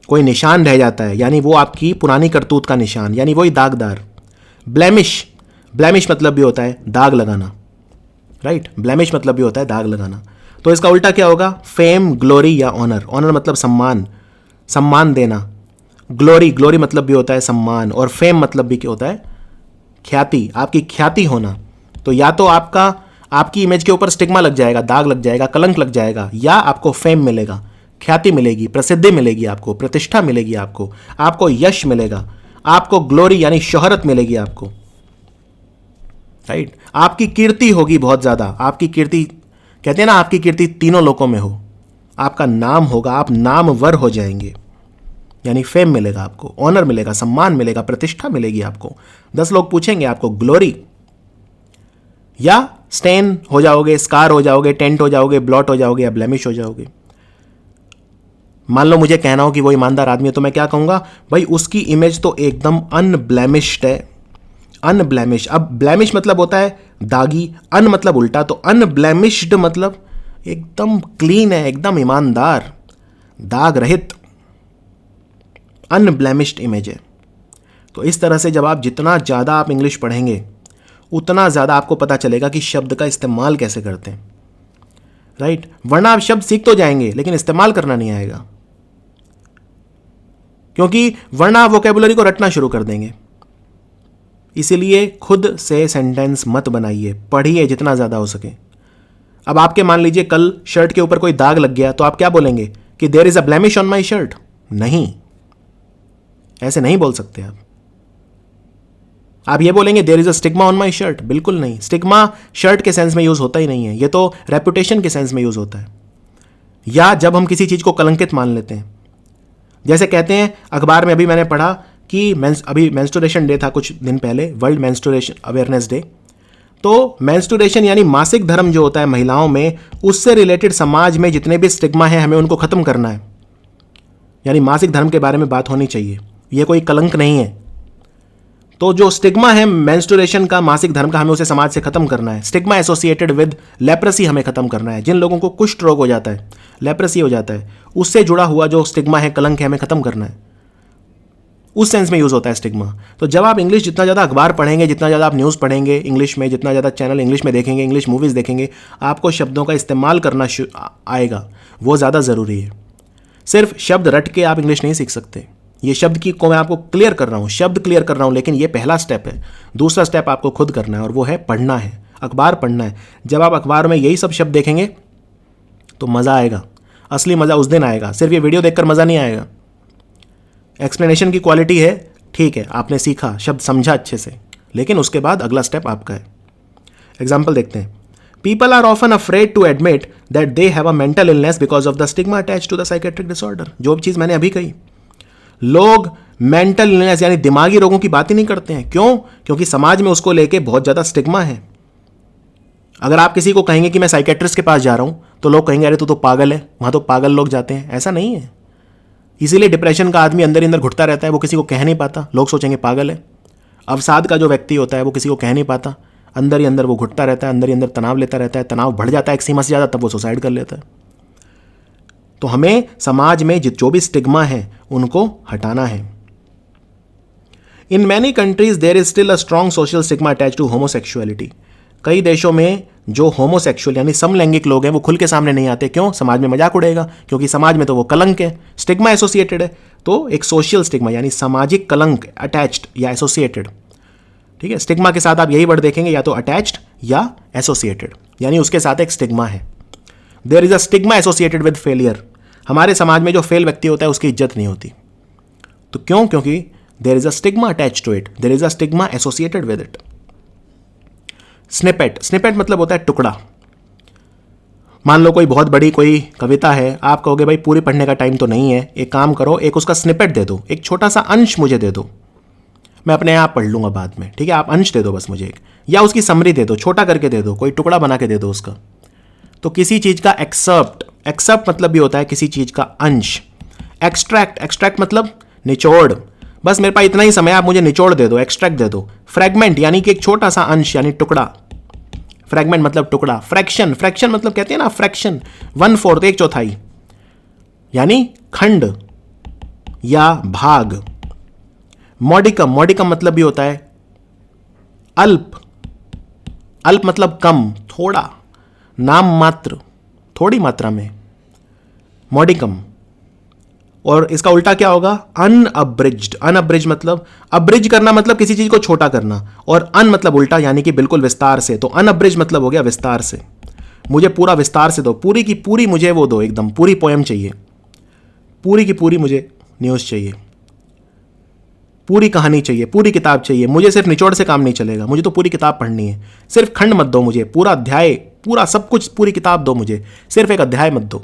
कोई निशान रह जाता है, यानी वो आपकी पुरानी करतूत का निशान, यानी वही दागदार। ब्लेमिश, ब्लेमिश मतलब भी होता है दाग लगाना, राइट। ब्लेमिश मतलब भी होता है दाग लगाना। तो इसका उल्टा क्या होगा, फेम, ग्लोरी या ऑनर। ऑनर मतलब सम्मान, सम्मान देना। ग्लोरी, ग्लोरी मतलब भी होता है सम्मान, और फेम मतलब भी क्या होता है, ख्याति, आपकी ख्याति होना। तो या तो आपकी इमेज के ऊपर स्टिग्मा लग जाएगा, दाग लग जाएगा, कलंक लग जाएगा, या आपको फेम मिलेगा, ख्याति मिलेगी, प्रसिद्धि मिलेगी, आपको प्रतिष्ठा मिलेगी, आपको यश मिलेगा, आपको ग्लोरी यानी शोहरत मिलेगी आपको, राइट। आपकी कीर्ति होगी बहुत ज्यादा। आपकी कीर्ति, कहते हैं ना, आपकी कीर्ति तीनों लोकों में हो, आपका नाम होगा, आप नामवर हो जाएंगे, यानी फेम मिलेगा आपको, ऑनर मिलेगा, सम्मान मिलेगा, प्रतिष्ठा मिलेगी आपको। 10 लोग पूछेंगे आपको ग्लोरी, या स्टेन हो जाओगे, स्कार हो जाओगे, टेंट हो जाओगे, ब्लॉट हो जाओगे, या ब्लेमिश हो जाओगे। मान लो मुझे कहना हो कि वो ईमानदार आदमी है, तो मैं क्या कहूंगा, भाई उसकी इमेज तो एकदम अनब्लेमिश्ड है, अनब्लेमिश। अब ब्लेमिश मतलब होता है दागी, अन मतलब उल्टा, तो अनब्लेमिश्ड मतलब एकदम क्लीन है, एकदम ईमानदार, दाग रहित, अनब्लेमिश्ड इमेज है। तो इस तरह से जब आप जितना ज़्यादा आप इंग्लिश पढ़ेंगे उतना ज़्यादा आपको पता चलेगा कि शब्द का इस्तेमाल कैसे करते हैं, राइट। वरना आप शब्द सीख तो जाएंगे लेकिन इस्तेमाल करना नहीं आएगा, क्योंकि वरना आप वोकैबुलरी को रटना शुरू कर देंगे। इसीलिए खुद से सेंटेंस मत बनाइए, पढ़िए जितना ज़्यादा हो सके। अब आपके मान लीजिए कल शर्ट के ऊपर कोई दाग लग गया, तो आप क्या बोलेंगे कि there is a blemish on my shirt? नहीं, ऐसे नहीं बोल सकते आप ये बोलेंगे there is a stigma on my shirt? बिल्कुल नहीं। स्टिग्मा शर्ट के सेंस में यूज होता ही नहीं है, ये तो रेपुटेशन के सेंस में यूज होता है, या जब हम किसी चीज को कलंकित मान लेते हैं। जैसे कहते हैं अखबार में, अभी मैंने पढ़ा कि अभी मेंस्ट्रुएशन डे था कुछ दिन पहले, वर्ल्ड मेंस्ट्रुएशन अवेयरनेस डे। तो मेंस्ट्रुएशन यानी मासिक धर्म जो होता है महिलाओं में, उससे रिलेटेड समाज में जितने भी स्टिग्मा है हमें उनको खत्म करना है, यानी मासिक धर्म के बारे में बात होनी चाहिए, ये कोई कलंक नहीं है। तो जो स्टिग्मा है मेंस्ट्रुएशन का, मासिक धर्म का, हमें उसे समाज से खत्म करना है। स्टिग्मा एसोसिएटेड विद लेप्रेसी हमें खत्म करना है। जिन लोगों को कुष्ठ रोग हो जाता है, लेप्रेसी हो जाता है, उससे जुड़ा हुआ जो स्टिग्मा है, कलंक है, हमें खत्म करना है। उस सेंस में यूज होता है स्टिग्मा। तो जब आप इंग्लिश जितना ज़्यादा अखबार पढ़ेंगे, जितना ज़्यादा आप न्यूज़ पढ़ेंगे इंग्लिश में, जितना ज़्यादा चैनल इंग्लिश में देखेंगे, इंग्लिश मूवीज़ देखेंगे, आपको शब्दों का इस्तेमाल करना आएगा, वो ज़्यादा ज़रूरी है। सिर्फ शब्द रट के आप इंग्लिश नहीं सीख सकते। ये शब्द की को मैं आपको क्लियर कर रहा हूँ, शब्द क्लियर कर रहा हूँ, लेकिन ये पहला स्टेप है। दूसरा स्टेप आपको खुद करना है, और वो है पढ़ना है, अखबार पढ़ना है। जब आप अखबार में यही सब शब्द देखेंगे तो मज़ा आएगा, असली मज़ा उस दिन आएगा। सिर्फ ये वीडियो देखकर मज़ा नहीं आएगा। एक्सप्लेनेशन की क्वालिटी है, ठीक है, आपने सीखा, शब्द समझा अच्छे से, लेकिन उसके बाद अगला स्टेप आपका है। एग्जाम्पल देखते हैं। People are often afraid to admit that they have a mental illness because of the stigma attached to the psychiatric disorder. जो चीज़ मैंने अभी कही, लोग मेंटल इलनेस यानी दिमागी रोगों की बात ही नहीं करते हैं। क्यों? क्योंकि समाज में उसको लेके बहुत ज़्यादा स्टिग्मा है। अगर आप किसी को कहेंगे कि मैं साइकेट्रिस्ट के पास जा रहा हूँ, तो लोग कहेंगे अरे तू तो पागल है, वहाँ तो पागल लोग जाते हैं। ऐसा नहीं है। इसीलिए डिप्रेशन का आदमी अंदर ही अंदर घुटता रहता है, वो किसी को कह नहीं पाता, लोग सोचेंगे पागल है। अवसाद का जो व्यक्ति होता है वो किसी को कह नहीं पाता, अंदर ही अंदर वो घुटता रहता है, अंदर ही अंदर तनाव लेता रहता है, तनाव बढ़ जाता है एक सीमा से ज़्यादा, तब वो सुसाइड कर लेता है। तो हमें समाज में जो भी स्टिग्मा है उनको हटाना है। In many countries there is still a strong social stigma attach to homosexuality. कई देशों में जो होमोसेक्सुअल यानी समलैंगिक लोग हैं वो खुल के सामने नहीं आते। क्यों? समाज में मजाक उड़ेगा, क्योंकि समाज में तो वो कलंक है, स्टिग्मा एसोसिएटेड है। तो एक सोशल स्टिग्मा यानी सामाजिक कलंक, अटैच्ड या एसोसिएटेड। ठीक है, स्टिग्मा के साथ आप यही वर्ड देखेंगे, या तो अटैच्ड या एसोसिएटेड, यानी उसके साथ एक स्टिग्मा है। There is a stigma associated with failure. हमारे समाज में जो फेल व्यक्ति होता है उसकी इज्जत नहीं होती। तो क्यों? क्योंकि there is a stigma attached to it, there is a stigma associated with it. Snippet, snippet मतलब होता है टुकड़ा। मान लो कोई बहुत बड़ी कोई कविता है, आप कहोगे भाई पूरी पढ़ने का टाइम तो नहीं है, एक काम करो, एक उसका स्निपेट दे दो, एक छोटा सा अंश मुझे दे दो, मैं अपने आप पढ़ लूँगा बाद में, ठीक है, आप अंश दे दो बस मुझे एक, या उसकी समरी दे दो, छोटा करके दे दो, कोई टुकड़ा बना के दे दो उसका। तो किसी चीज़ का एक्सेप्ट मतलब भी होता है किसी चीज़ का अंश। एक्सट्रैक्ट मतलब निचोड़, बस मेरे पास इतना ही समय, आप मुझे निचोड़ दे दो, एक्सट्रैक्ट दे दो। फ्रैगमेंट यानी कि एक छोटा सा अंश यानी टुकड़ा, फ्रैगमेंट मतलब टुकड़ा। फ्रैक्शन मतलब कहते हैं ना फ्रैक्शन, 1/4 एक चौथाई यानी खंड या भाग। मॉडिकम मतलब भी होता है अल्प मतलब कम, थोड़ा, नाम मात्र, थोड़ी मात्रा में, मॉडिकम। और इसका उल्टा क्या होगा? अनअब्रिज्ड मतलब अब्रिज करना मतलब किसी चीज को छोटा करना, और अन मतलब उल्टा यानी कि बिल्कुल विस्तार से। तो अनअब्रिज्ड मतलब हो गया विस्तार से, मुझे पूरा विस्तार से दो, पूरी की पूरी मुझे वो दो, एकदम पूरी पोएम चाहिए, पूरी की पूरी मुझे न्यूज़ चाहिए, पूरी कहानी चाहिए, पूरी किताब चाहिए। मुझे सिर्फ निचोड़ से काम नहीं चलेगा, मुझे तो पूरी किताब पढ़नी है। सिर्फ खंड मत दो मुझे, पूरा अध्याय, पूरा सब कुछ, पूरी किताब दो मुझे, सिर्फ एक अध्याय मत दो।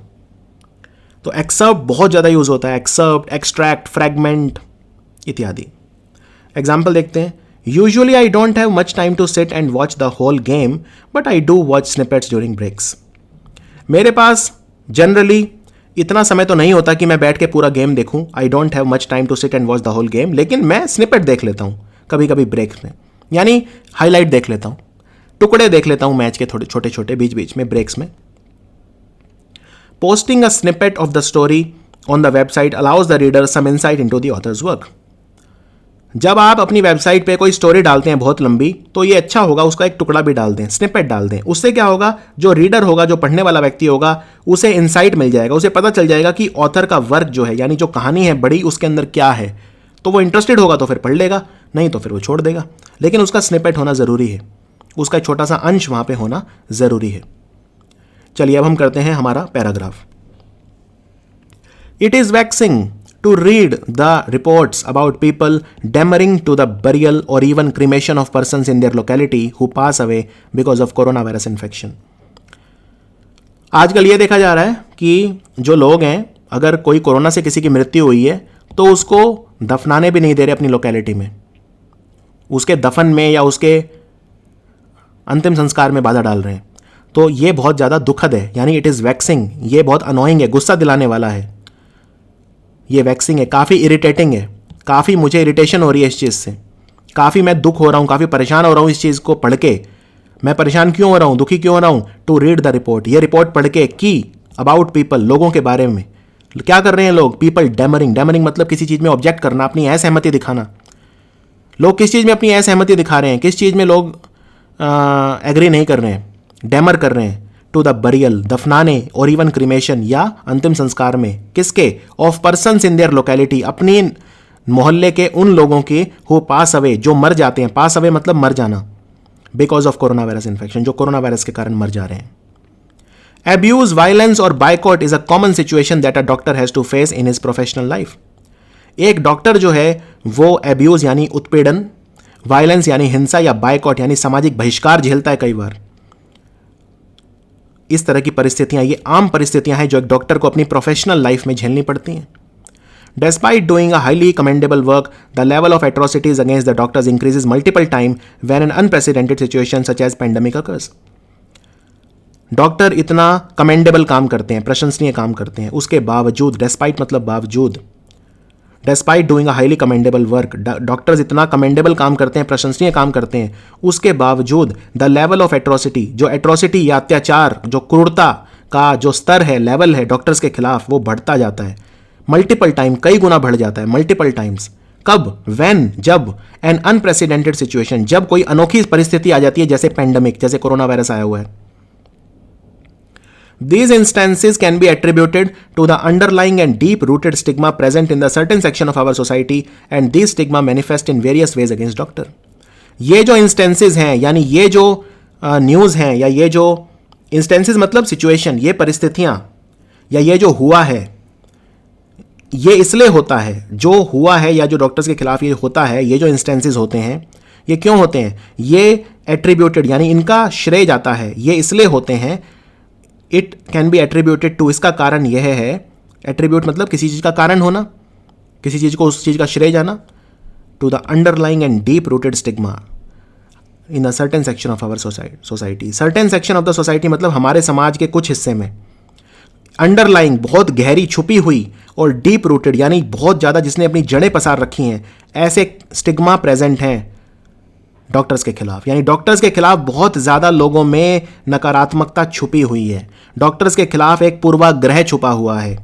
तो एक्सर्प्ट बहुत ज़्यादा यूज होता है, एक्सर्प्ट, एक्सट्रैक्ट, फ्रैगमेंट इत्यादि। एग्जाम्पल देखते हैं। Usually I don't have much time to sit and watch the whole game, but I do watch snippets during breaks. मेरे पास जनरली इतना समय तो नहीं होता कि मैं बैठ के पूरा गेम देखूं। I don't have much time to sit and watch the whole game, लेकिन मैं स्निपेट देख लेता हूं कभी कभी ब्रेक्स में, यानी हाईलाइट देख लेता हूं, टुकड़े देख लेता हूं मैच के, थोड़े छोटे छोटे बीच बीच में ब्रेक्स में। Posting a snippet of the story on the website allows the reader some insight into the author's work. जब आप अपनी वेबसाइट पे कोई स्टोरी डालते हैं बहुत लंबी, तो ये अच्छा होगा उसका एक टुकड़ा भी डाल दें, स्निपेट डाल दें। उससे क्या होगा, जो रीडर होगा, जो पढ़ने वाला व्यक्ति होगा, उसे इंसाइट मिल जाएगा, उसे पता चल जाएगा कि ऑथर का वर्क जो है, यानी जो कहानी है बड़ी, उसके अंदर क्या है। तो वो इंटरेस्टेड होगा तो फिर पढ़ लेगा, नहीं तो फिर वो छोड़ देगा। लेकिन उसका स्निपेट होना ज़रूरी है, उसका एक छोटा सा अंश वहाँ पर होना ज़रूरी है। चलिए अब हम करते हैं हमारा paragraph. It is waxing to read the reports about people demurring to the burial or even cremation of persons in their locality who pass away because of coronavirus infection. आजकल ये देखा जा रहा है कि जो लोग हैं, अगर कोई कोरोना से किसी की मृत्यु हुई है तो उसको दफनाने भी नहीं दे रहे अपनी लोकेलिटी में, उसके दफन में या उसके अंतिम संस्कार में बाधा डाल रहे हैं। तो ये बहुत ज़्यादा दुखद है, यानी इट इज़ वैक्सिंग, ये बहुत अनोइंग है, गुस्सा दिलाने वाला है, ये वैक्सिंग है, काफ़ी इरिटेटिंग है, काफ़ी मुझे इरिटेशन हो रही है इस चीज़ से, काफ़ी मैं दुख हो रहा हूँ, काफ़ी परेशान हो रहा हूँ इस चीज़ को पढ़ के। मैं परेशान क्यों हो रहा हूँ, दुखी क्यों हो रहा हूँ? टू रीड द रिपोर्ट, ये रिपोर्ट पढ़ के, की अबाउट पीपल, लोगों के बारे में। क्या कर रहे हैं लोग? पीपल डेमरिंग मतलब किसी चीज़ में ऑब्जेक्ट करना, अपनी असहमति दिखाना। लोग किस चीज़ में अपनी असहमति दिखा रहे हैं, किस चीज़ में लोग एग्री नहीं कर रहे हैं, डेमर कर रहे हैं। टू द बरियल, दफनाने, और इवन क्रिमेशन, या अंतिम संस्कार में, किसके? Of persons in their locality, अपनी मोहल्ले के उन लोगों के, हु पास अवे, जो मर जाते हैं। पास अवे मतलब मर जाना, because of corona virus infection, जो कोरोना वायरस के कारण मर जा रहे हैं। एब्यूज, वायलेंस और boycott is a common situation that a doctor has to face in his professional life. एक डॉक्टर जो है वो एब्यूज यानी उत्पीड़न, वायलेंस यानी हिंसा, या बायकॉट यानी सामाजिक बहिष्कार झेलता है कई बार। इस तरह की परिस्थितियां, ये आम परिस्थितियां हैं जो एक डॉक्टर को अपनी प्रोफेशनल लाइफ में झेलनी पड़ती हैं। Despite doing a highly commendable work, the level of atrocities against the doctors increases multiple times when an unprecedented situation such as pandemic occurs. Doctor इतना कमेंडेबल काम करते हैं, प्रशंसनीय काम करते हैं, उसके बावजूद, डेस्पाइट मतलब बावजूद, despite doing a highly commendable work, doctors इतना कमेंडेबल काम करते हैं, प्रशंसनीय काम करते हैं, उसके बावजूद द लेवल ऑफ एट्रोसिटी, जो एट्रोसिटी या अत्याचार, जो क्रूरता का जो स्तर है, लेवल है डॉक्टर्स के खिलाफ, वो बढ़ता जाता है मल्टीपल टाइम, कई गुना बढ़ जाता है मल्टीपल टाइम्स। कब? व्हेन, जब, एन अनप्रेसिडेंटेड सिचुएशन, जब कोई अनोखी परिस्थिति आ जाती है, जैसे पैंडेमिक, जैसे कोरोना वायरस आया हुआ है। These instances can be attributed to the underlying and deep-rooted stigma present in the certain section of our society, and these stigma manifest in various ways against doctor. ये जो instances हैं, यानी ये जो news हैं, या ये जो instances मतलब सिचुएशन, ये परिस्थितियाँ, या ये जो हुआ है, ये इसलिए होता है, जो हुआ है या जो डॉक्टर्स के खिलाफ ये होता है, ये जो इंस्टेंसेस होते हैं, ये क्यों होते हैं? ये एट्रीब्यूटेड यानी इनका श्रेय जाता है, ये इसलिए होते हैं it can be attributed to, इसका कारण यह है, एट्रीब्यूट मतलब किसी चीज़ का कारण होना, किसी चीज़ को उस चीज़ का श्रेय जाना, to the underlying and deep rooted stigma in a certain section of our society. Certain section of the society मतलब हमारे समाज के कुछ हिस्से में अंडरलाइंग बहुत गहरी छुपी हुई और डीप रूटेड यानी बहुत ज़्यादा जिसने अपनी जड़ें पसार रखी हैं, ऐसे स्टिग्मा प्रेजेंट हैं डॉक्टर्स के खिलाफ। यानी डॉक्टर्स के खिलाफ बहुत ज़्यादा लोगों में नकारात्मकता छुपी हुई है, डॉक्टर्स के खिलाफ एक पूर्वाग्रह छुपा हुआ है,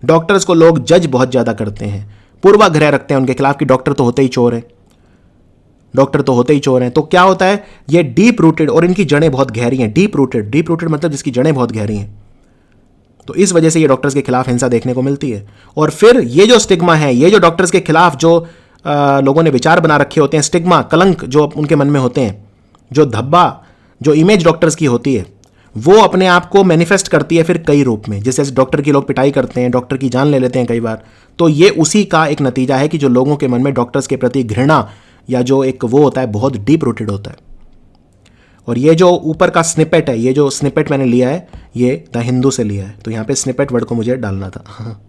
डॉक्टर्स को लोग जज बहुत ज़्यादा करते हैं, पूर्वाग्रह रखते हैं उनके खिलाफ कि डॉक्टर तो होते ही चोर हैं, डॉक्टर तो होते ही चोर हैं। तो क्या होता है, ये डीप रूटेड और इनकी जड़ें बहुत गहरी हैं। डीप रूटेड मतलब जिसकी जड़ें बहुत गहरी हैं, तो इस वजह से ये डॉक्टर्स के खिलाफ हिंसा देखने को मिलती है। और फिर ये जो स्टिग्मा है, ये जो डॉक्टर्स के खिलाफ जो लोगों ने विचार बना रखे होते हैं, स्टिग्मा कलंक जो उनके मन में होते हैं, जो धब्बा जो इमेज डॉक्टर्स की होती है, वो अपने आप को मैनिफेस्ट करती है फिर कई रूप में। जैसे डॉक्टर की लोग पिटाई करते हैं, डॉक्टर की जान ले लेते हैं कई बार, तो ये उसी का एक नतीजा है कि जो लोगों के मन में डॉक्टर्स के प्रति घृणा या जो एक वो होता है बहुत डीप रूटेड होता है। और ये जो ऊपर का स्निपेट है, ये जो स्निपेट मैंने लिया है ये द हिंदू से लिया है, तो यहाँ पे स्निपेट वर्ड को मुझे डालना था।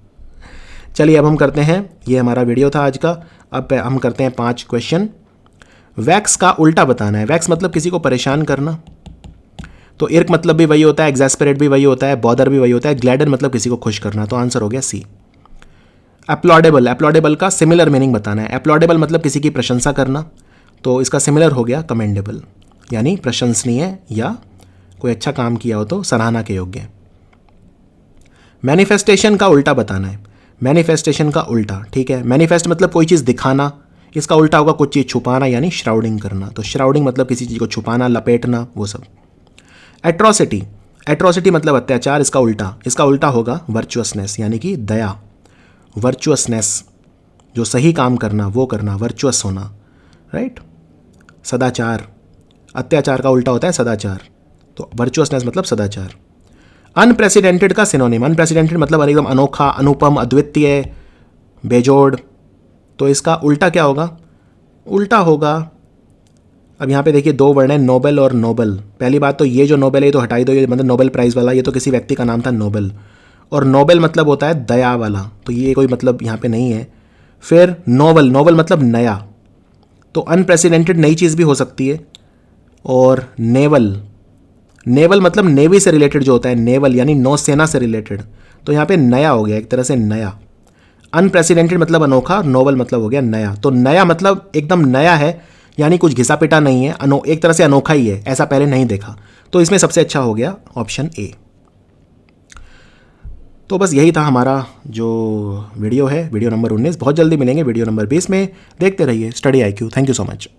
चलिए अब हम करते हैं, ये हमारा वीडियो था आज का। अब हम करते हैं 5 क्वेश्चन। वैक्स का उल्टा बताना है। वैक्स मतलब किसी को परेशान करना, तो इर्क मतलब भी वही होता है, एग्जैस्परेट भी वही होता है, बॉदर भी वही होता है, ग्लैडन मतलब किसी को खुश करना, तो आंसर हो गया सी। एप्लॉडेबल, एप्लॉडेबल का सिमिलर मीनिंग बताना है। एप्लॉडेबल मतलब किसी की प्रशंसा करना, तो इसका सिमिलर हो गया कमेंडेबल, यानी प्रशंसनीय या कोई अच्छा काम किया हो तो सराहना के योग्य। मैनिफेस्टेशन का उल्टा बताना है। मैनिफेस्टेशन का उल्टा, ठीक है, मैनिफेस्ट मतलब कोई चीज़ दिखाना, इसका उल्टा होगा कुछ चीज़ छुपाना यानी श्राउडिंग करना, तो श्राउडिंग मतलब किसी चीज़ को छुपाना, लपेटना, वो सब। एट्रॉसिटी, एट्रॉसिटी मतलब अत्याचार, इसका उल्टा होगा वर्चुअसनेस यानी कि दया, वर्चुअसनेस जो सही काम करना वो करना, वर्चुअस होना, राइट। सदाचार, अत्याचार का उल्टा होता है सदाचार, तो वर्चुअसनेस मतलब सदाचार। अनप्रेसिडेंटेड का सिनोनिम, अनप्रेसिडेंटेड मतलब एकदम अनोखा, अनुपम, अद्वितीय, बेजोड़, तो इसका उल्टा क्या होगा, उल्टा होगा, अब यहाँ पे देखिए 2 वर्ड हैं, नोबेल और नोबल। पहली बात तो ये जो नोबेल है ये तो हटाई दो, ये मतलब नोबेल प्राइज़ वाला, ये तो किसी व्यक्ति का नाम था नोबेल, और नोबेल मतलब होता है दया वाला, तो ये कोई मतलब यहाँ पे नहीं है। फिर नोवल, नोवल मतलब नया, तो अनप्रेसिडेंटेड नई चीज़ भी हो सकती है। और नेवल, नेवल मतलब नेवी से रिलेटेड जो होता है, नेवल यानी नौसेना से रिलेटेड, तो यहाँ पे नया हो गया एक तरह से नया। अनप्रेसिडेंटेड मतलब अनोखा, नोवल मतलब हो गया नया, तो नया मतलब एकदम नया है यानी कुछ घिसा पिटा नहीं है, एक तरह से अनोखा ही है, ऐसा पहले नहीं देखा, तो इसमें सबसे अच्छा हो गया ऑप्शन ए। तो बस यही था हमारा जो वीडियो है, वीडियो नंबर 19। बहुत जल्दी मिलेंगे वीडियो नंबर 20 में। देखते रहिए study IQ। Thank you so much.